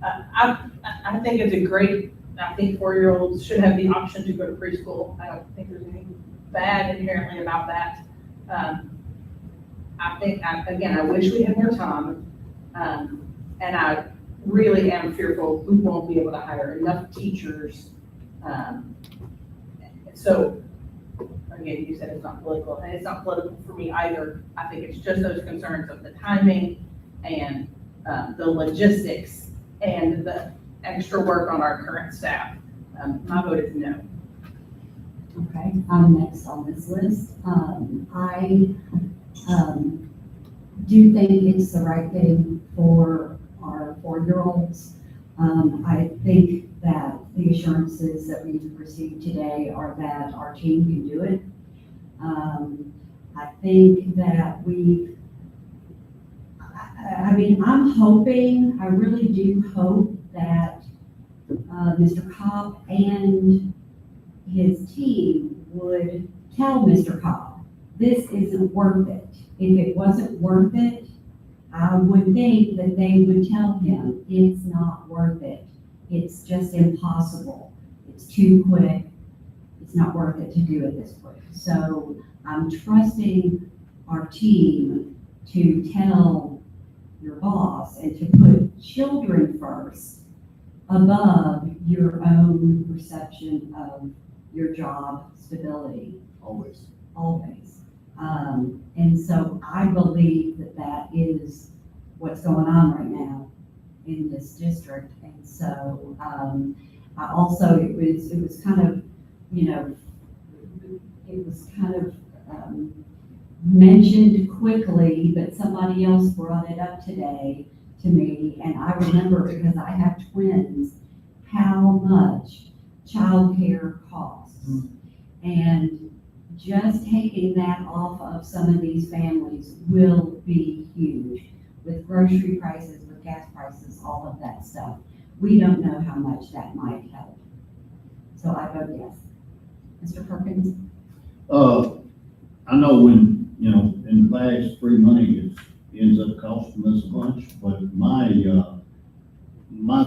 I think it's a great, I think 4-year-olds should have the option to go to preschool. I don't think there's anything bad inherently about that. I think, again, I wish we had more time. And I really am fearful we won't be able to hire enough teachers. So, again, you said it's not political, and it's not political for me either. I think it's just those concerns of the timing and the logistics and the extra work on our current staff. My vote is no. Okay, I'm next on this list. I do think it's the right thing for our 4-year-olds. I think that the assurances that we've received today are that our team can do it. I think that I'm hoping, I really do hope that Mr. Cobb and his team would tell Mr. Cobb, this isn't worth it. If it wasn't worth it, I would think that they would tell him, it's not worth it. It's just impossible. It's too quick. It's not worth it to do it this quick. So I'm trusting our team to tell your boss and to put children first above your own perception of your job stability. Always. Always. And so I believe that that is what's going on right now in this district. And so, I also, it was kind of, it was kind of, mentioned quickly, but somebody else brought it up today to me. And I remember, because I have twins, how much childcare costs. And just taking that off of some of these families will be huge, with grocery prices, with gas prices, all of that stuff. We don't know how much that might help. So I vote yes. Mr. Perkins? I know when, in the past, free money ends up costing us a bunch, but my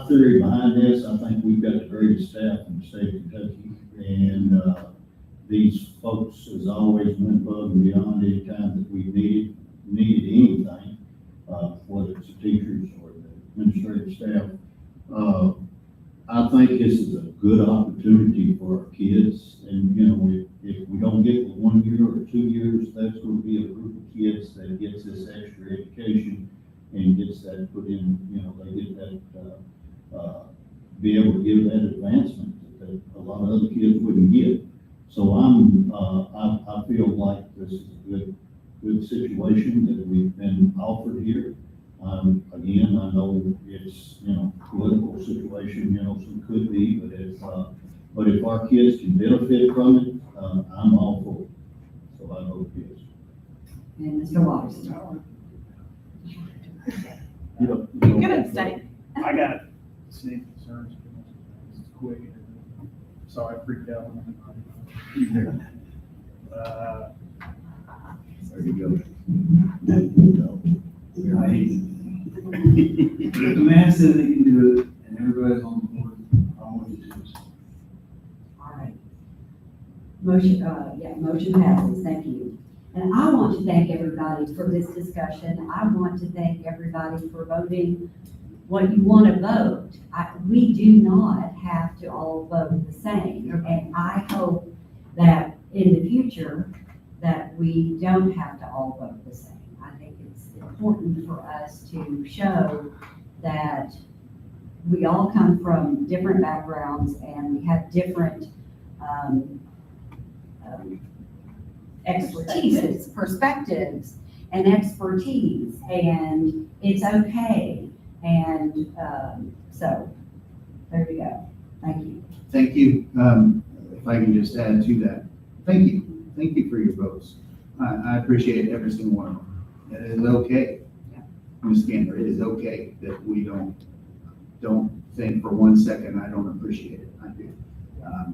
theory behind this, I think we've got the greatest staff in the state of Kentucky, and these folks has always went above and beyond any time that we needed anything, whether it's the teachers or the administrative staff. I think this is a good opportunity for our kids, and, if we don't get 1 year or 2 years, that's going to be a group of kids that gets this extra education and gets that put in, they get that, be able to give that advancement that a lot of other kids wouldn't get. So I feel like this is a good situation that we've been offered here. Again, I know it's, political situation, some could be, but if our kids can benefit from it, I'm all for it. So I vote yes. And Mr. Waters? You can abstain. I got same concerns. It's quick. Sorry, I freaked out. There you go. If the man says they can do it and everybody's on board, I'm with Motion passes, thank you. And I want to thank everybody for this discussion. I want to thank everybody for voting what you want to vote. We do not have to all vote the same, and I hope that in the future, that we don't have to all vote the same. I think it's important for us to show that we all come from different backgrounds and we have different expertise, perspectives, and expertise, and it's okay. And so, there you go. Thank you. Thank you. If I can just add to that, thank you. Thank you for your votes. I appreciate every single one of them. It is okay. Ms. Gander, it is okay that we don't think for 1 second, I don't appreciate it. I do.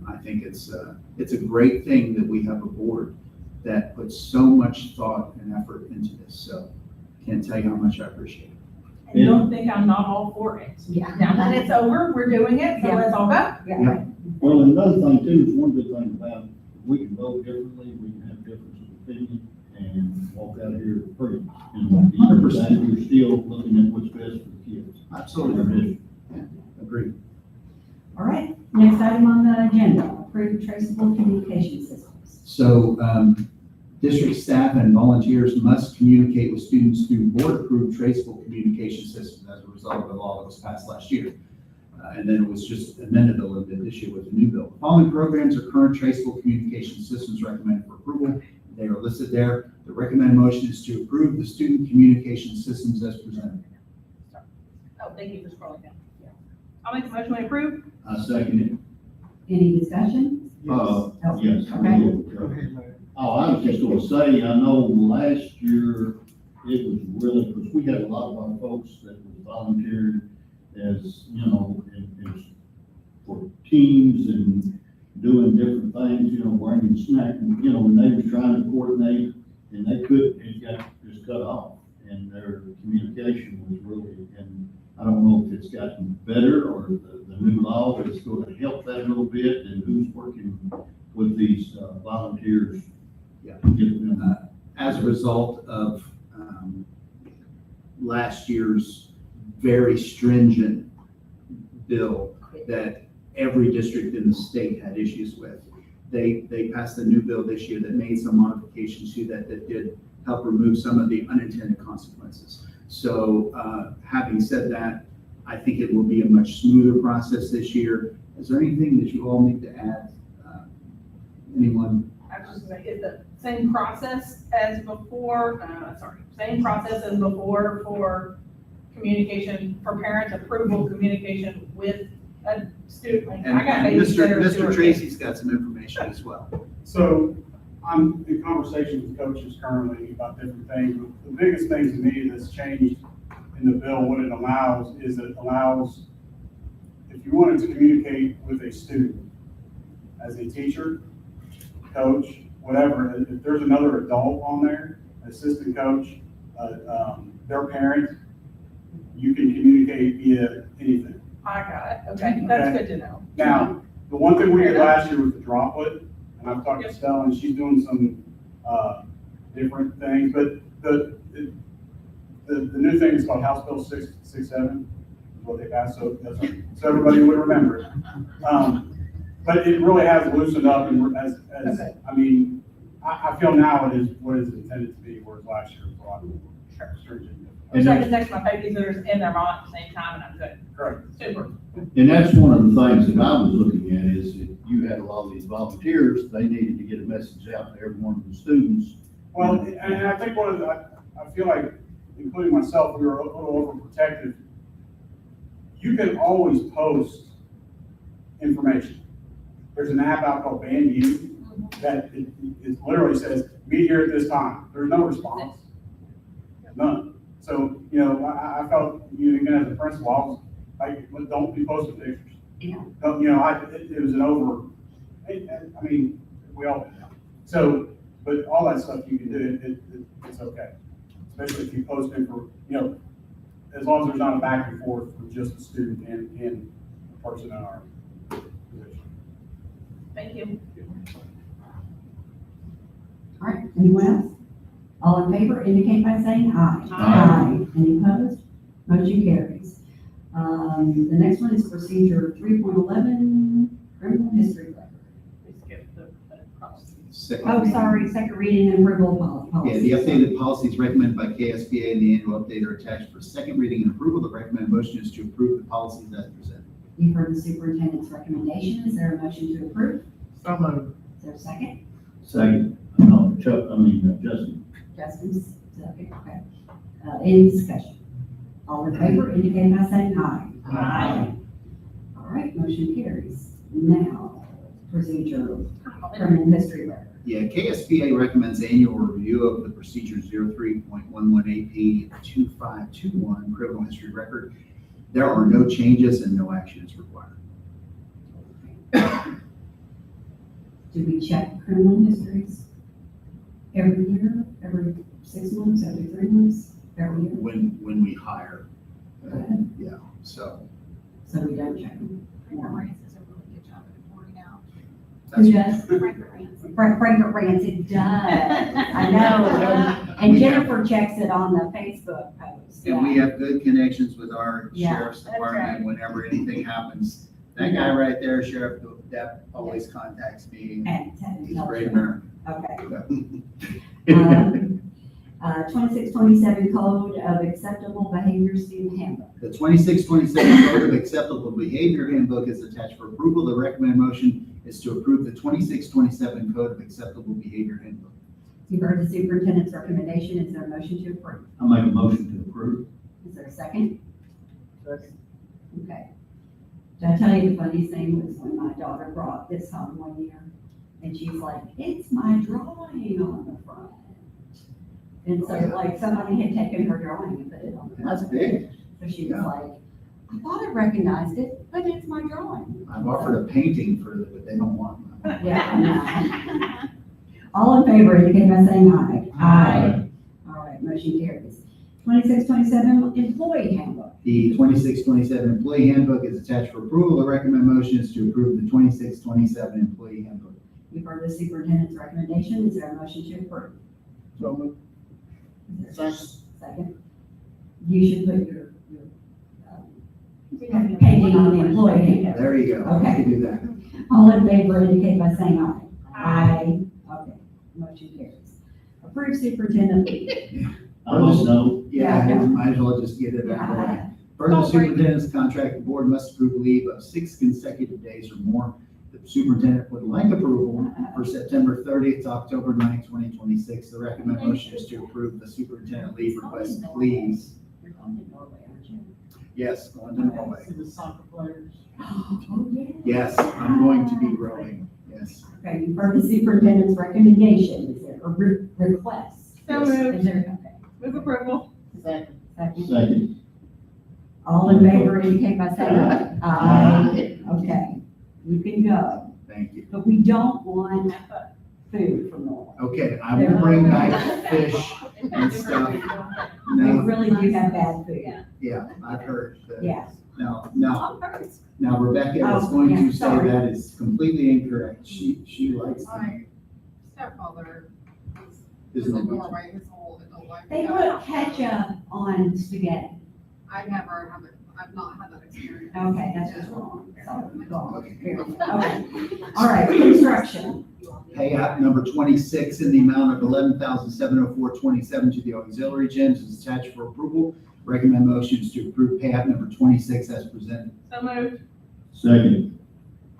I think it's a great thing that we have a board that puts so much thought and effort into this. So can't tell you how much I appreciate it. And don't think I'm not all for it. Yeah. Now that it's over, we're doing it, so Yeah. let's all go. Yeah. Well, another thing too, is one good thing about, we can vote differently, we can have difference of opinion, and walk out here free. And 100%, you're still looking at what's best for the kids. Absolutely. Agreed. All right, next item on the agenda, approve traceable communication systems. So district staff and volunteers must communicate with students through board-approved traceable communication systems as a result of the law that was passed last year. And then it was just amended a little bit this year with the new bill. The following programs are current traceable communication systems recommended for approval. They are listed there. The recommended motion is to approve the student communication systems as presented. Oh, thank you for scrolling down. I'll make the motion to approve. I second Any discussion? it. Yes. Okay. Go ahead, Larry. Oh, I was just gonna say, I know last year, it was really, because we had a lot of our folks that were volunteered as, you know, for teams and doing different things, you know, bringing snack, and, you know, when they was trying to coordinate, and they couldn't, it got just cut off, and their communication was really, and I don't know if it's gotten better, or the new law is going to help that a little bit, and who's working with these volunteers. Yeah. Get them, As a result of last year's very stringent bill that every district in the state had issues with. They passed a new bill this year that made some modifications to that did help remove some of the unintended consequences. So having said that, I think it will be a much smoother process this year. Is there anything that you all need to add? Anyone? I was just gonna say, it's the same process as before, same process as before for communication, for parent approval, communication with a student. And I got babies that are two or Mr. three. Tracy's got some information as well. So I'm in conversation with coaches currently about different things. The biggest thing to me that's changed in the bill, what it allows is it allows, if you wanted to communicate with a student as a teacher, coach, whatever, if there's another adult on there, assistant coach, their parent, you can communicate via anything. I got it, okay, that's good to know. Now, the one thing we did last year was the droplet, and I've talked to Stella, and she's doing some, different things, but the new thing is called House Bill 667, is what they passed, so everybody would remember it. But it really has loosened up, and Okay. I mean, I feel now it is what it's intended to be, whereas last year was a lot more stringent. I'm trying to text my babies that are in their mom at the same time, and I'm good, Correct. super. And that's one of the things that I was looking at, is that you had a lot of these volunteers, they needed to get a message out to every one of the students. Well, and I think I feel like, including myself, we were a little overprotective. You can always post information. There's an app out called BandU that it literally says, meet here at this time. There's no response. None. So, you know, I felt, you know, again, as a principal, I was like, well, don't be posting pictures. Yeah. Don't, you know, it was an over, I mean, we all did that. So, but all that stuff you can do, it's okay. Especially if you post it for, you know, as long as there's not a back and forth with just the student and the person in our position. Thank you. All right, anyone else? All in favor indicate by saying aye. Aye. Any opposed? Motion carries. The next one is procedure 3.11, criminal history record. We skipped the process. Second Oh, reading. sorry, second reading and approval of Yeah, policy. the updated policies recommended by KSBA and the annual update are attached for second reading and approval. The recommended motion is to approve the policies as presented. You've heard the superintendent's recommendation. Is there a motion to approve? So moved. Is there a second? Second, no, Justin. Justin's second, okay. Any discussion? All in favor indicate by saying aye. Aye. All right, motion carries. Now, procedure criminal history record. Yeah, KSBA recommends annual review of the procedure 03.11 AP 2521 criminal history record. There are no changes and no action is required. Do we check criminal histories every year, every 6 months, every 3 months, every year? When we hire, Okay. yeah, so. So we don't check them. Frank does a really good job at reporting out. Who does? Frank Ramsey. Frank Rance, it does. I know. And Jennifer checks it on the Facebook post. And we have good connections with our Yeah, sheriff's that's department. right. Whenever anything happens, that guy right there, Sheriff Depp, always contacts me. And He's a great American. Okay. 2627 Code of Acceptable Behavior Student Handbook. The 2627 Code of Acceptable Behavior Handbook is attached for approval. The recommended motion is to approve the 2627 Code of Acceptable Behavior Handbook. You've heard the superintendent's recommendation. Is there a motion to approve? I'll make a motion to approve. Is there a second? Second. Okay. Did I tell you the funniest thing was when my daughter brought this home one year, and she's like, it's my drawing on the front. And so like somebody had taken her drawing and put it on the front. That's big. So she was like, I thought I recognized it, but it's my drawing. I've offered a painting for it, but they don't want one. Yeah, I know. All in favor, indicate by saying aye. Aye. All right, motion carries. 2627 Employee Handbook. The 2627 Employee Handbook is attached for approval. The recommended motion is to approve the 2627 Employee Handbook. You've heard the superintendent's recommendation. Is there a motion to approve? So moved. Is there a second? You should put your painting on the employee handbook. There you go. I can do that. All in favor indicate by saying aye. Aye. Okay, motion carries. Approve superintendent leave. I'll just know, Yeah, Yeah. might as well just get it out of the way. Per the superintendent's contract, the board must approve leave of 6 consecutive days or more. The superintendent would like approval for September 30th to October 9th, 2026. The recommended motion is to approve the superintendent leave request, please. You're going to Norway, aren't you? Yes, going to Norway. See the soccer players. Oh, yeah. Yes, I'm going to be growing, yes. Okay, you've heard the superintendent's recommendation. Is there a request? So Yes. moved. Is there, okay, Move approval. Second. second? second. All in favor indicate by saying aye. Aye. Okay, you can go, Thank you. but we don't want food from Norway. Okay, I will bring back fish and stuff. We No, really do have bad food. yeah, I've heard that. Yes. Now Rebecca is Oh, going yeah, to say sorry. that is completely incorrect. She likes them. My stepfather Is was in Norwegian. Norway his whole life. They put ketchup on spaghetti. I never have it, I've not had that experience. Okay, that's just wrong. So, wrong. Okay. Okay. All right, construction. Payout number 26 in the amount of $11,704.27 to the auxiliary gyms is attached for approval. Recommend motions to approve payout number 26 as presented. So moved. Second,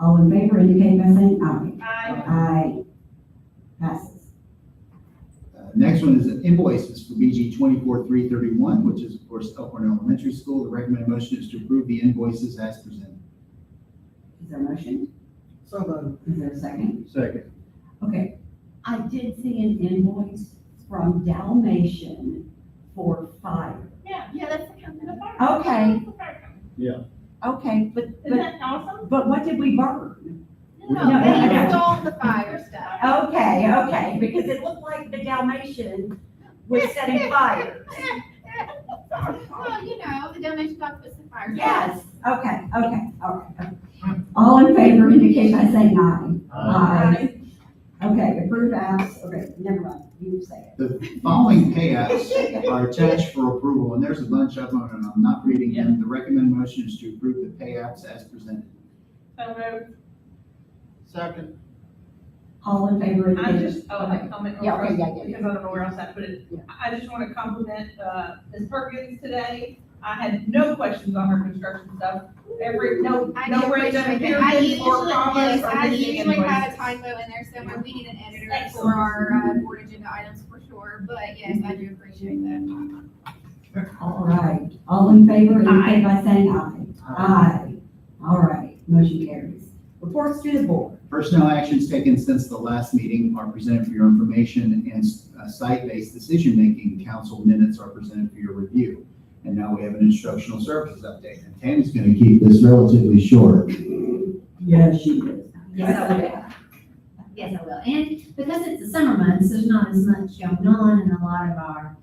All in favor indicate by saying aye. Aye. Aye. Passes. Next one is invoices for BG 24331, which is of course Elkhorn Elementary School. The recommended motion is to approve the invoices as presented. Is there a motion? So moved. Is there a second? second. Okay, I did see an invoice from Dalmatian for fire. Yeah, that's the company. Okay. Yeah. Okay, but, Isn't that awesome? but what did we burn? No, No, they no. installed the fire stuff. Okay, because it looked like the Dalmatian was setting fire. Well, you know, the donation box was the fire. Yes, okay, all right. All in favor indicate by saying aye. Aye. Okay, approve apps, okay, never mind, you say it. The following pay apps are attached for approval, and there's a bunch of them, and I'm not reading them. The recommended motion is to approve the pay apps as presented. So moved. Second. All in favor of the. I just, oh, I comment on Yeah, okay, first, yeah, yeah. because I don't know where else I put it. Yeah. I just want to compliment, Ms. Perkins today. I had no questions on her construction stuff. No I do random appreciate that. periods I usually, or commas yes, or I missing usually have a invoices. typo in there somewhere. We need an editor for Excellent. our board agenda items for sure, but yes, I do appreciate that. All right, all in favor, indicate by saying aye. Aye. All right, motion carries. Reports to the board. Personnel actions taken since the last meeting are presented for your information, and site-based decision-making council minutes are presented for your review. And now we have an instructional services update, and Tammy's going to keep this relatively short. Yes, she is. Yes, I will. Yes, I will. And because it's the summer months, there's not as much going on, and a lot of our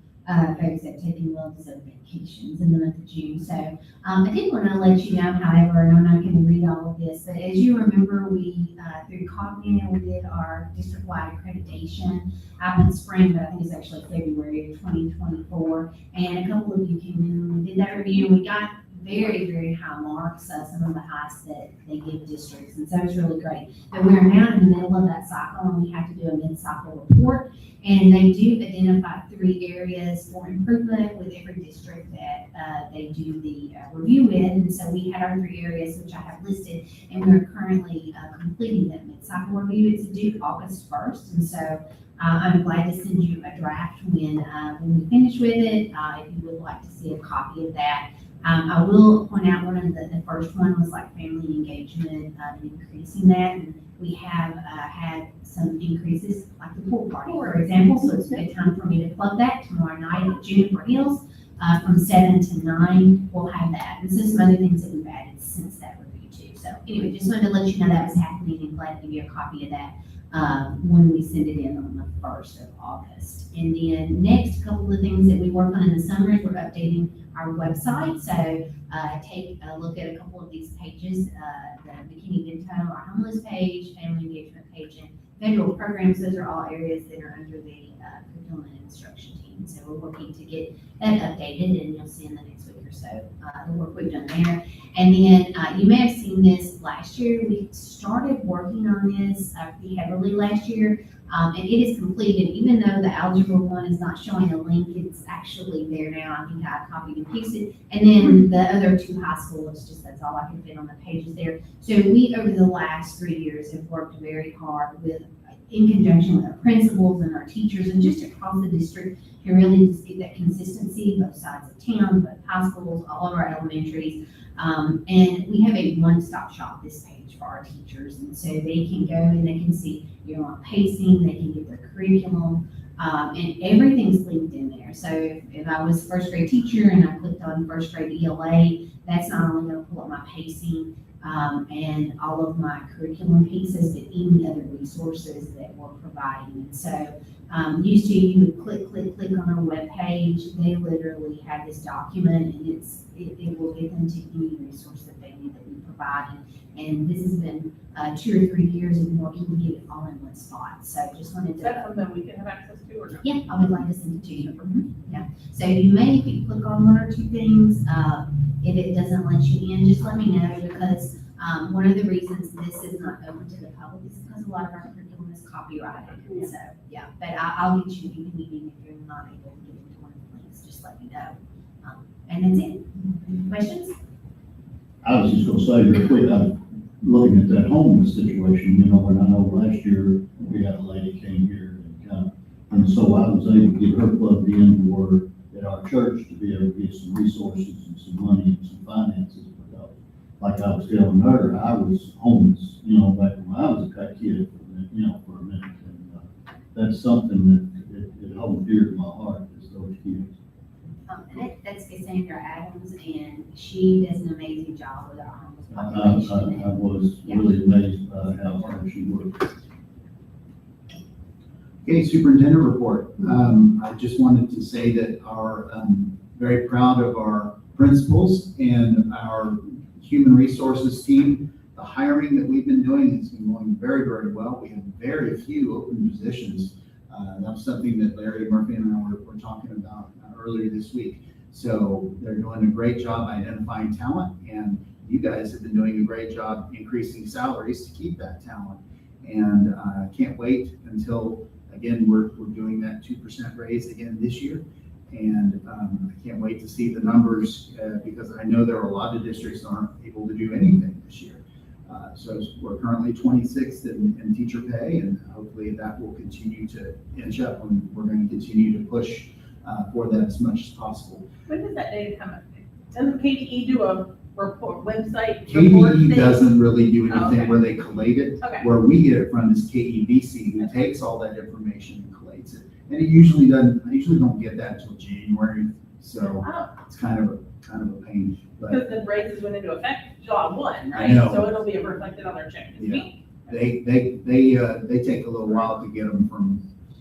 folks have taken well-deserved vacations in the month of June. So I did want to let you know, however, and I'm not going to read all of this, but as you remember, we, through Cognia, we did our district-wide accreditation out in spring, but I think it's actually February of 2024. And a couple of you came in and we did that review, and we got very, very high marks, some of the highest that they give districts, and so it's really great. But we are now in the middle of that cycle, and we have to do a mid-cycle report, and they do identify 3 areas for improvement with every district that they do the review with, and so we had our 3 areas, which I have listed, and we're currently completing that mid-cycle review. It's due August 1st, and so I'm glad to send you a draft when we finish with it, if you would like to see a copy of that. I will point out one of the first one was like family engagement, increasing that. And we have had some increases, like the pool party, for example. So it's a good time for me to plug that tomorrow night at Juniper Hills from 7 to 9. We'll have that. And so some other things that we've added since that review too. So anyway, just wanted to let you know that was happening, and glad to give you a copy of that when we send it in on the 1st of August. And then next, couple of things that we work on in the summer is we're updating our website. So take a look at a couple of these pages, the Bikini Bento, our homeless page, family engagement page, and federal programs. Those are all areas that are under the curriculum and instruction team. So we're working to get that updated, and you'll see in the next week or so the work we've done there. And then you may have seen this last year. We started working on this pretty heavily last year. And it is completed, even though the algebra one is not showing a link, it's actually there now. I think I copied and pasted. And then the other 2 high schools, just that's all I can fit on the pages there. So we, over the last 3 years, have worked very hard with, in conjunction with our principals and our teachers and just across the district to really just get that consistency, both sides of town, both high schools, all of our elementaries. And we have a one-stop shop this page for our teachers. And so they can go and they can see you're on pacing, they can get their curriculum, and everything's linked in there. So if I was a 1st grade teacher and I clicked on 1st grade ELA, that's not only going to pull up my pacing and all of my curriculum pieces, but any other resources that we're providing. And so used to, you would click on our webpage. They literally have this document, and it will give them to any resource that they need that we provide. And this has been 2 or 3 years of working to get it all in one spot. So just wanted Is that to. something we can have access to or not? Yeah, I'll be glad to send it to you. Yeah. So you may, if you click on 1 or 2 things, if it doesn't let you in, just let me know, because one of the reasons this is not open to the public is because a lot of our curriculum is copyrighted. So, yeah, but I'll get you in the meeting if you're not able to get into one of the links, just let me know. And that's it. Questions? I was just gonna say real quick, I'm looking at that homeless situation, and I know last year we had a lady came here and so I was able to get her plugged in for at our church to be able to get some resources and some money and some finances. Because like I was telling her, I was homeless, back when I was a kid, for a minute. And that's something that it holds dear to my heart, is those kids. That's Cassandra Adams, and she does an amazing job with our homeless I population. was really amazed by how hard she worked. Okay, superintendent report. I just wanted to say that very proud of our principals and our human resources team. The hiring that we've been doing has been going very, very well. We have very few open positions. That was something that Larry Murphy and I were talking about earlier this week. So they're doing a great job identifying talent, and you guys have been doing a great job increasing salaries to keep that talent. And can't wait until, again, we're doing that 2% raise again this year. And I can't wait to see the numbers because I know there are a lot of districts that aren't able to do anything this year. So we're currently 26th in teacher pay, and hopefully that will continue to inch up, and we're going to continue to push for that as much as possible. When does that data come up? Doesn't KDE do a report, website? report KDE thing? doesn't really do Oh, okay. anything where they collate it. Okay. Where we get it from is KEBC, who takes all that information and collates it. And it usually doesn't, I usually don't get that until January, so Oh, it's kind of a pain, but because the raises went into effect July 1, I right? know. So it'll be reflected on their check this Yeah. week. they take a little while to get them from,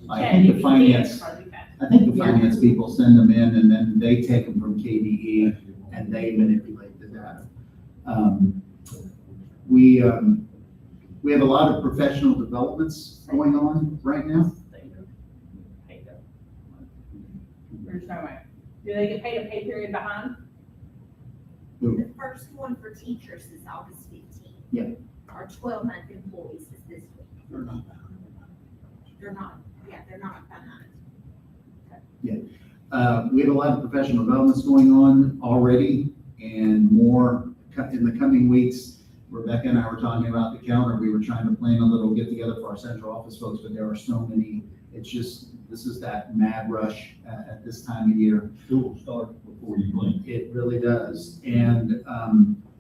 I Yeah, think you the can see it finance, probably fast. I think the finance people send them in and then they take them from KDE and they manipulate the data. We have a lot of professional developments going on right now. We're just talking about, do they get paid a pay period behind? The first one for teachers is August 15th. Yeah. Our 12-month employees is this week. They're not, they're not behind. We have a lot of professional developments going on already and more in the coming weeks. Rebecca and I were talking about the calendar. We were trying to plan a little get together for our central office folks, but there are so many. It's just, this is that mad rush at this time of year. School starts before you blink. It really does. And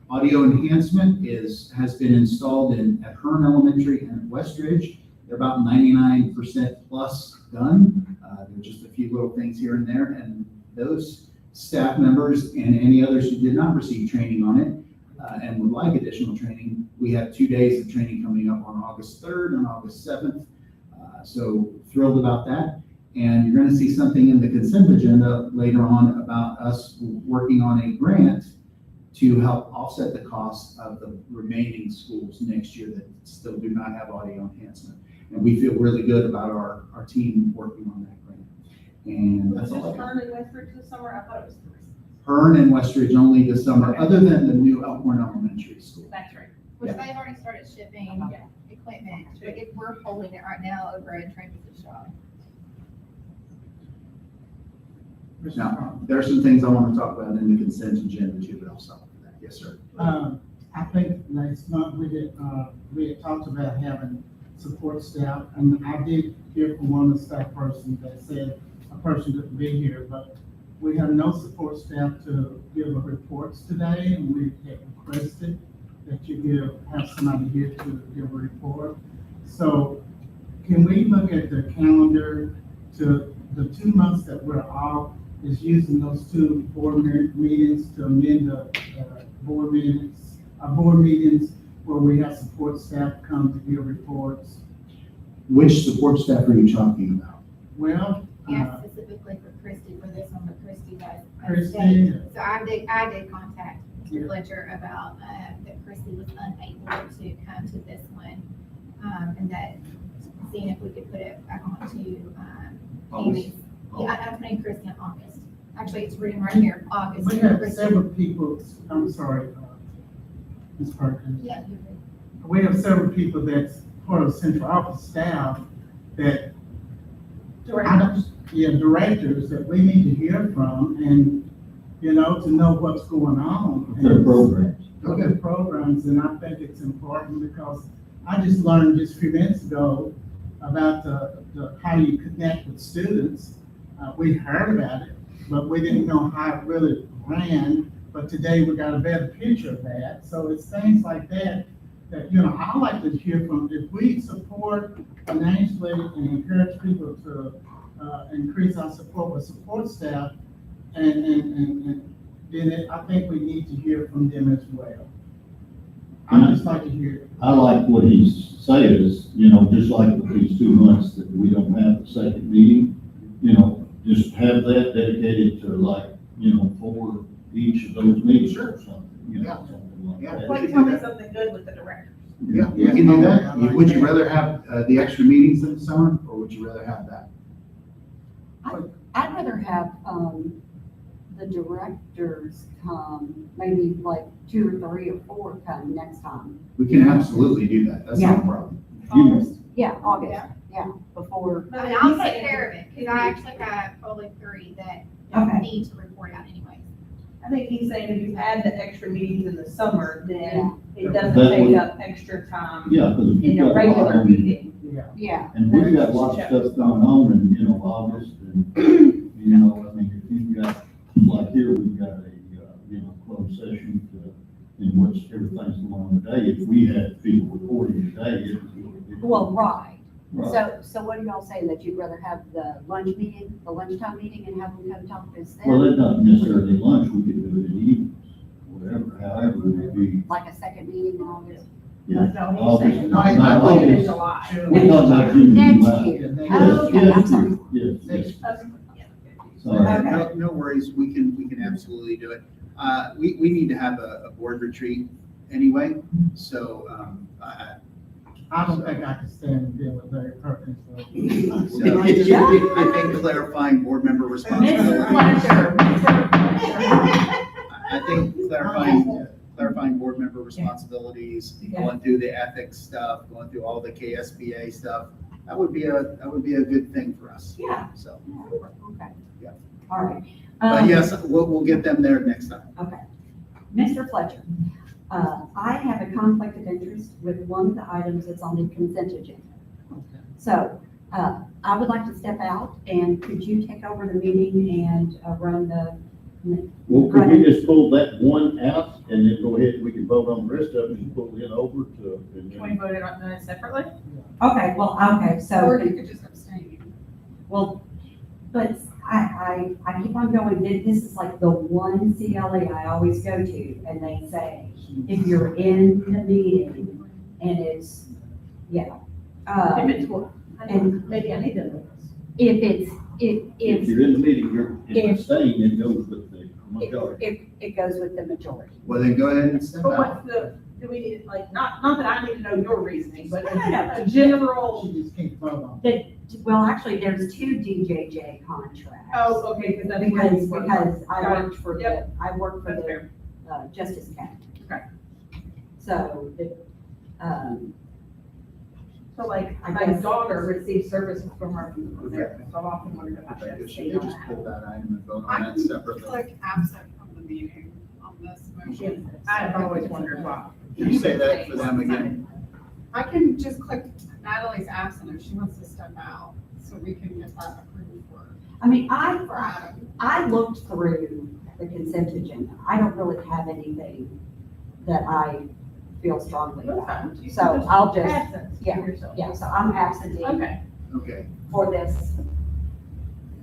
audio enhancement has been installed at Hearn Elementary and at Westridge. They're about 99% plus done. There's just a few little things here and there. And those staff members and any others who did not receive training on it and would like additional training, we have 2 days of training coming up on August 3rd and August 7th. So thrilled about that. And you're going to see something in the consent agenda later on about us working on a grant to help offset the cost of the remaining schools next year that still do not have audio enhancement. And we feel really good about our team working on that grant. And Was that's it all I just got. Hearn and Westridge this summer? I thought it was three. Hearn and Westridge only this summer, Okay. other than the new Elkhorn Elementary School. That's right. Which Yeah. they've already started shipping equipment, but we're holding it right now over at Travis's shop. Mr. Now, Carter. there are some things I want to talk about in the consent agenda too, but I'll stop for that. Yes, sir. I think next month we had talked about having support staff, and I did hear from one of the staff persons that said a person couldn't be here, but we have no support staff to give a reports today, and we had requested that you have somebody here to give a report. So can we look at the calendar to the 2 months that we're off, is using those 2 board meetings to amend the board meetings where we have support staff come to give reports. Which support staff are you talking about? Well, Yeah, specifically for Christy, for this one, but Christy does. Christy, So I did contact Mr. Fletcher about, that Christy was unable to come to this one. And that, seeing if we could put it back on to, Amy's. Yeah, I'm putting Christy in August. Actually, it's written right here, August. we have Christy. several people, I'm sorry, Ms. Perkins. Yeah, you're right. We have several people that's part of central office staff that directors that we need to hear from and, to know what's going on. Their programs. Their programs, and I think it's important because I just learned just a few minutes ago about how you connect with students. We heard about it, but we didn't know how it really ran. But today we got a better picture of that. So it's things like that, I like to hear from, if we support financially and encourage people to increase our support with support staff, and then I think we need to hear from them as well. I just like to hear. I like what he's saying is, just like with these 2 months that we don't have the second meeting, just have that dedicated to for each of those meetings or something, something like Yeah, we Like, could tell do me that. something good with the directors. Yeah, we can do that. Would you rather have the extra meetings in the summer, or would you rather have that? I'd rather have, the directors come, maybe like 2 or 3 or 4 come next time. We can absolutely do that. That's not a problem. Yeah, August, yeah, before. I mean, I'll take care of it, because I actually have probably 3 that Okay. need to report out anyways. I think he's saying if you add the extra meetings in the summer, then it That doesn't take would- up extra time Yeah, because if in you've a got a lot regular on, meeting. Yeah. Yeah, and we've got lots of stuff going on in, August, and, you know, I mean, if you've got, like here, we've got a, closed session in which everything's going on today. If we had people reporting today, it would. well, right. Right. So what are y'all saying, that you'd rather have the lunch meeting, the lunchtime meeting, and have them come talk to us Well, then? it's not necessarily lunch, we could do it in the evenings, whatever, however it would be. Like a second meeting in August? Yeah. No, he's August, saying, not not August. in July. We're talking about June, Next July. year. Yeah, Oh, okay, Yes, I'm sorry. yes, yes, Okay. sorry. No worries, we can absolutely do it. We need to have a board retreat anyway, so, I don't think I can stand and deal with Larry Perkins. so I think clarifying board member responsibilities. I think clarifying board member responsibilities, going through the ethics stuff, going through all the KSBA stuff, that would be a good thing for us, Yeah. so. Okay. Yeah. All right. But yes, we'll get them there next time. Okay. Mr. Fletcher, I have a conflict of interest with one of the items that's on the consent agenda. So, I would like to step out, and could you take over the meeting and run the? Well, could we just pull that one out and then go ahead, we can vote on the rest of it and pull it over to. and Can we then- vote it on that separately? Okay, well, okay, so. Or you could just abstain. Well, but I keep on going, this is like the one CLE I always go to, and they say, if you're in the meeting, and it's, yeah. If it's what? And- Maybe I need to know this. If If you're in the meeting, you're If- staying, it goes with the majority. it goes with the majority. Well, then go ahead and step But out. what's the, do we need, like, not that I need to know your reasoning, but No, no, no. a general, She just can't vote on. Well, actually, there's 2 DJJ contracts. oh, okay, because that's where Because, you work. because I Got it. worked for the, Yep. I worked for That's the fair. Justice County. Okay. So, So like, I my guess- daughter receives services from our therapist, so I've often wondered if I I should guess stay you could on just pull that. that item and vote I on that can separately. click absent from the meeting on this motion. I've always wondered why. Can you say that for them again? I can just click Natalie's absent if she wants to step out, so we can get that approved for I mean, Adam. I looked through the consent agenda. I don't really have anything that I feel strongly That's about. fine. You So can just I'll just, absence yeah, yourself. yeah, so I'm absentee Okay. Okay. for this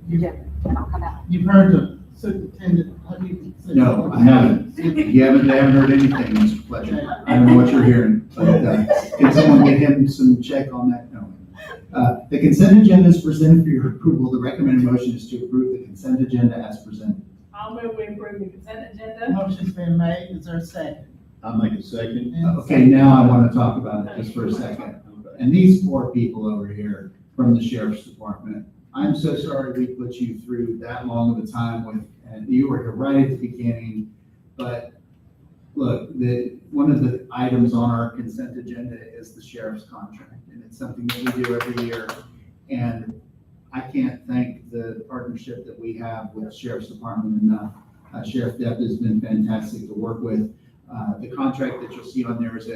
agenda, and I'll come out. You've heard the superintendent, have you? No, I haven't. You haven't heard anything, Mr. Fletcher. I don't know what you're hearing, but can someone get him some check on that? No. The consent agenda is presented for your approval. The recommended motion is to approve the consent agenda as presented. I'll move we approve the consent agenda. Motion's been made, is there a second? I'll make a second. And Okay, now I want to talk about it just for a second. Okay. And these poor people over here from the sheriff's department, I'm so sorry we put you through that long of a time with, and you were here right at the beginning. But look, one of the items on our consent agenda is the sheriff's contract, and it's something that we do every year. And I can't thank the partnership that we have with the sheriff's department enough. Sheriff Depp has been fantastic to work with. The contract that you'll see on there is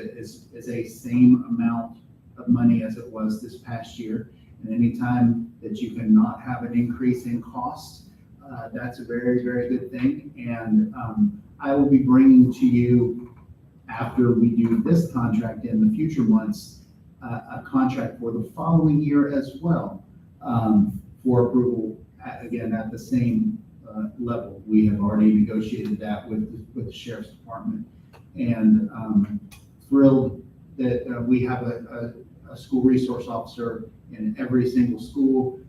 a same amount of money as it was this past year. And anytime that you cannot have an increase in cost, that's a very, very good thing. And I will be bringing to you, after we do this contract in the future months, a contract for the following year as well, for approval, again, at the same level. We have already negotiated that with the sheriff's department. And thrilled that we have a school resource officer in every single school.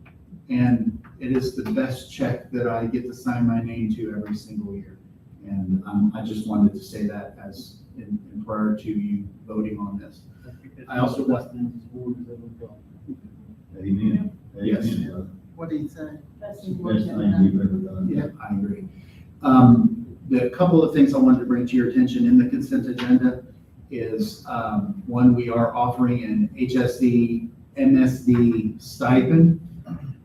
And it is the best check that I get to sign my name to every single year. And I just wanted to say that as and prior to you voting on this. I also want- Amen. Yes. Amen. What did he say? Best thing we've ever done. Yeah, I agree. The couple of things I wanted to bring to your attention in the consent agenda is, one, we are offering an HSD, MSD stipend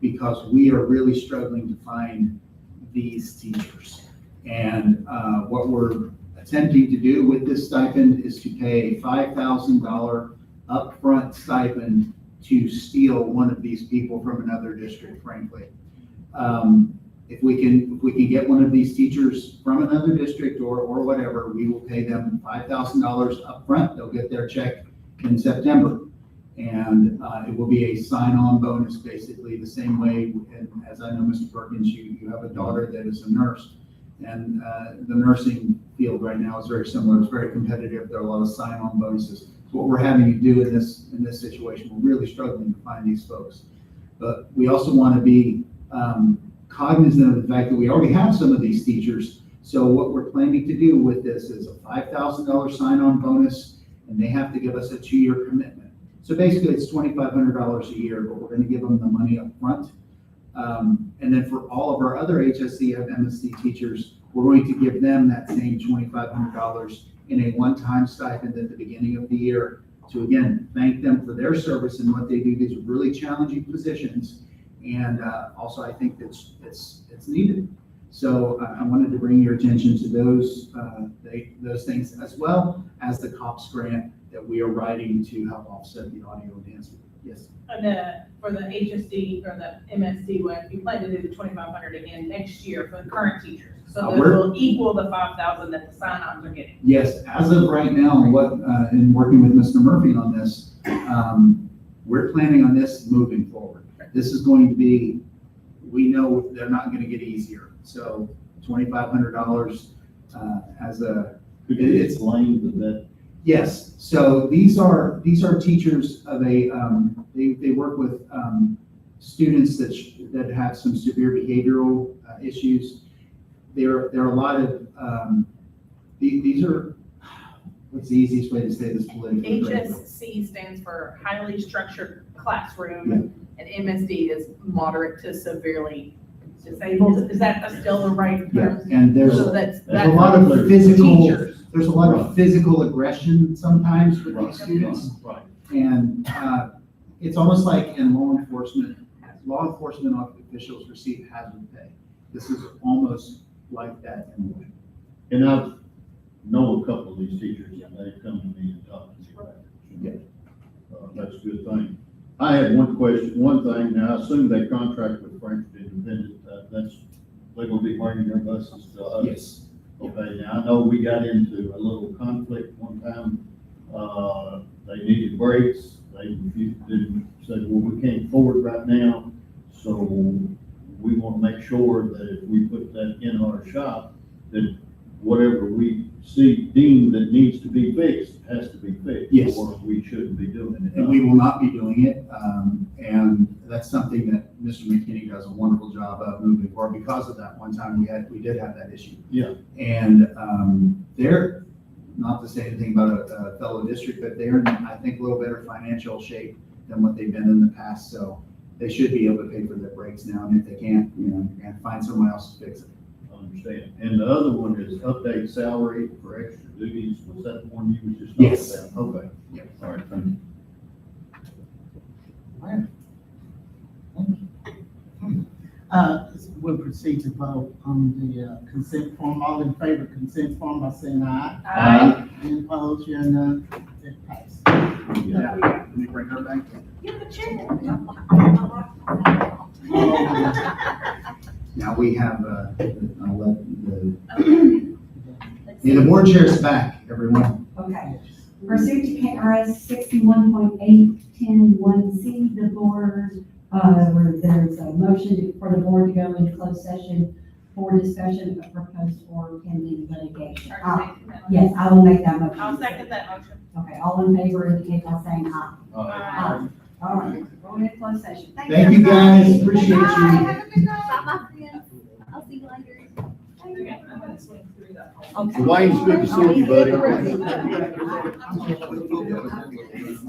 because we are really struggling to find these teachers. And what we're attempting to do with this stipend is to pay a $5,000 upfront stipend to steal one of these people from another district, frankly. If we can get one of these teachers from another district or whatever, we will pay them $5,000 upfront. They'll get their check in September. And it will be a sign-on bonus, basically, the same way, and as I know, Mr. Perkins, you have a daughter that is a nurse. And the nursing field right now is very similar. It's very competitive. There are a lot of sign-on bonuses. So what we're having to do in this situation, we're really struggling to find these folks. But we also want to be cognizant of the fact that we already have some of these teachers. So what we're planning to do with this is a $5,000 sign-on bonus, and they have to give us a 2-year commitment. So basically, it's $2,500 a year, but we're going to give them the money up front. And then for all of our other HSC and MSD teachers, we're going to give them that same $2,500 in a one-time stipend at the beginning of the year to, again, thank them for their service and what they do. These are really challenging positions. And also, I think it's needed. So I wanted to bring your attention to those things, as well as the COPS grant that we are writing to help offset the audio enhancement. Yes. And for the HSD or the MSD one, we plan to do the 2,500 again next year for the current teachers. So that will equal the 5,000 that the sign-ons are getting. Yes, as of right now, in working with Mr. Murphy on this, we're planning on this moving forward. This is going to be, we know they're not going to get easier. So $2,500 as a, Could you explain that? yes. So these are teachers of they work with students that have some severe behavioral issues. There are a lot of, these are, what's the easiest way to say this politically? HSC stands for highly structured classroom, and MSD is moderate to severely disabled. Is that still the right term? Yeah, and there's So that's a lot of for physical, teachers. there's a lot of physical aggression sometimes with these students. Right. And it's almost like in law enforcement officials receive hazard pay. This is almost like that in a way. And I know a couple of these teachers, and they come to me and talk to me about it. That's a good thing. I have one thing. Now, I assume they contract with Frankfurt Independent. They're gonna be bringing their buses to us. Yes. Okay, now I know we got into a little conflict one time. They needed brakes. They didn't say, well, we can't afford right now. So we want to make sure that if we put that in our shop, that whatever we deem that needs to be fixed, has to be fixed. Yes. Or we shouldn't be doing it. And we will not be doing it. And that's something that Mr. McKinney does a wonderful job of moving forward. Because of that one time we did have that issue. Yeah. And they're, not to say anything about a fellow district, but they're in, I think, a little better financial shape than what they've been in the past. So they should be able to pay for their breaks now. And if they can't, and find someone else to fix it. I understand. And the other one is update salary for extra duties. Was that the one you was just Yes. talking about? Okay. Yep. All right, thank you. We'll proceed to vote on the consent form. All in favor of consent form by saying aye. Aye. Any opposed, here none, it passed. Yeah. Let me bring her back. Now we have, I'll let the board chair's back, everyone. Okay. Pursuant to KRS 61.8101C, the board, where there's a motion for the board to go into closed session for discussion of proposed or pending litigation. Yes, I will make that motion. I'll second that motion. Okay, all in favor indicate by saying aye. Aye. All right, going into closed session. Thank you, guys. Appreciate you. Have a good night. Bye, my friends. I'll see you later. Okay, I'm gonna swing through that whole. Okay. Dwayne's good to see you, buddy.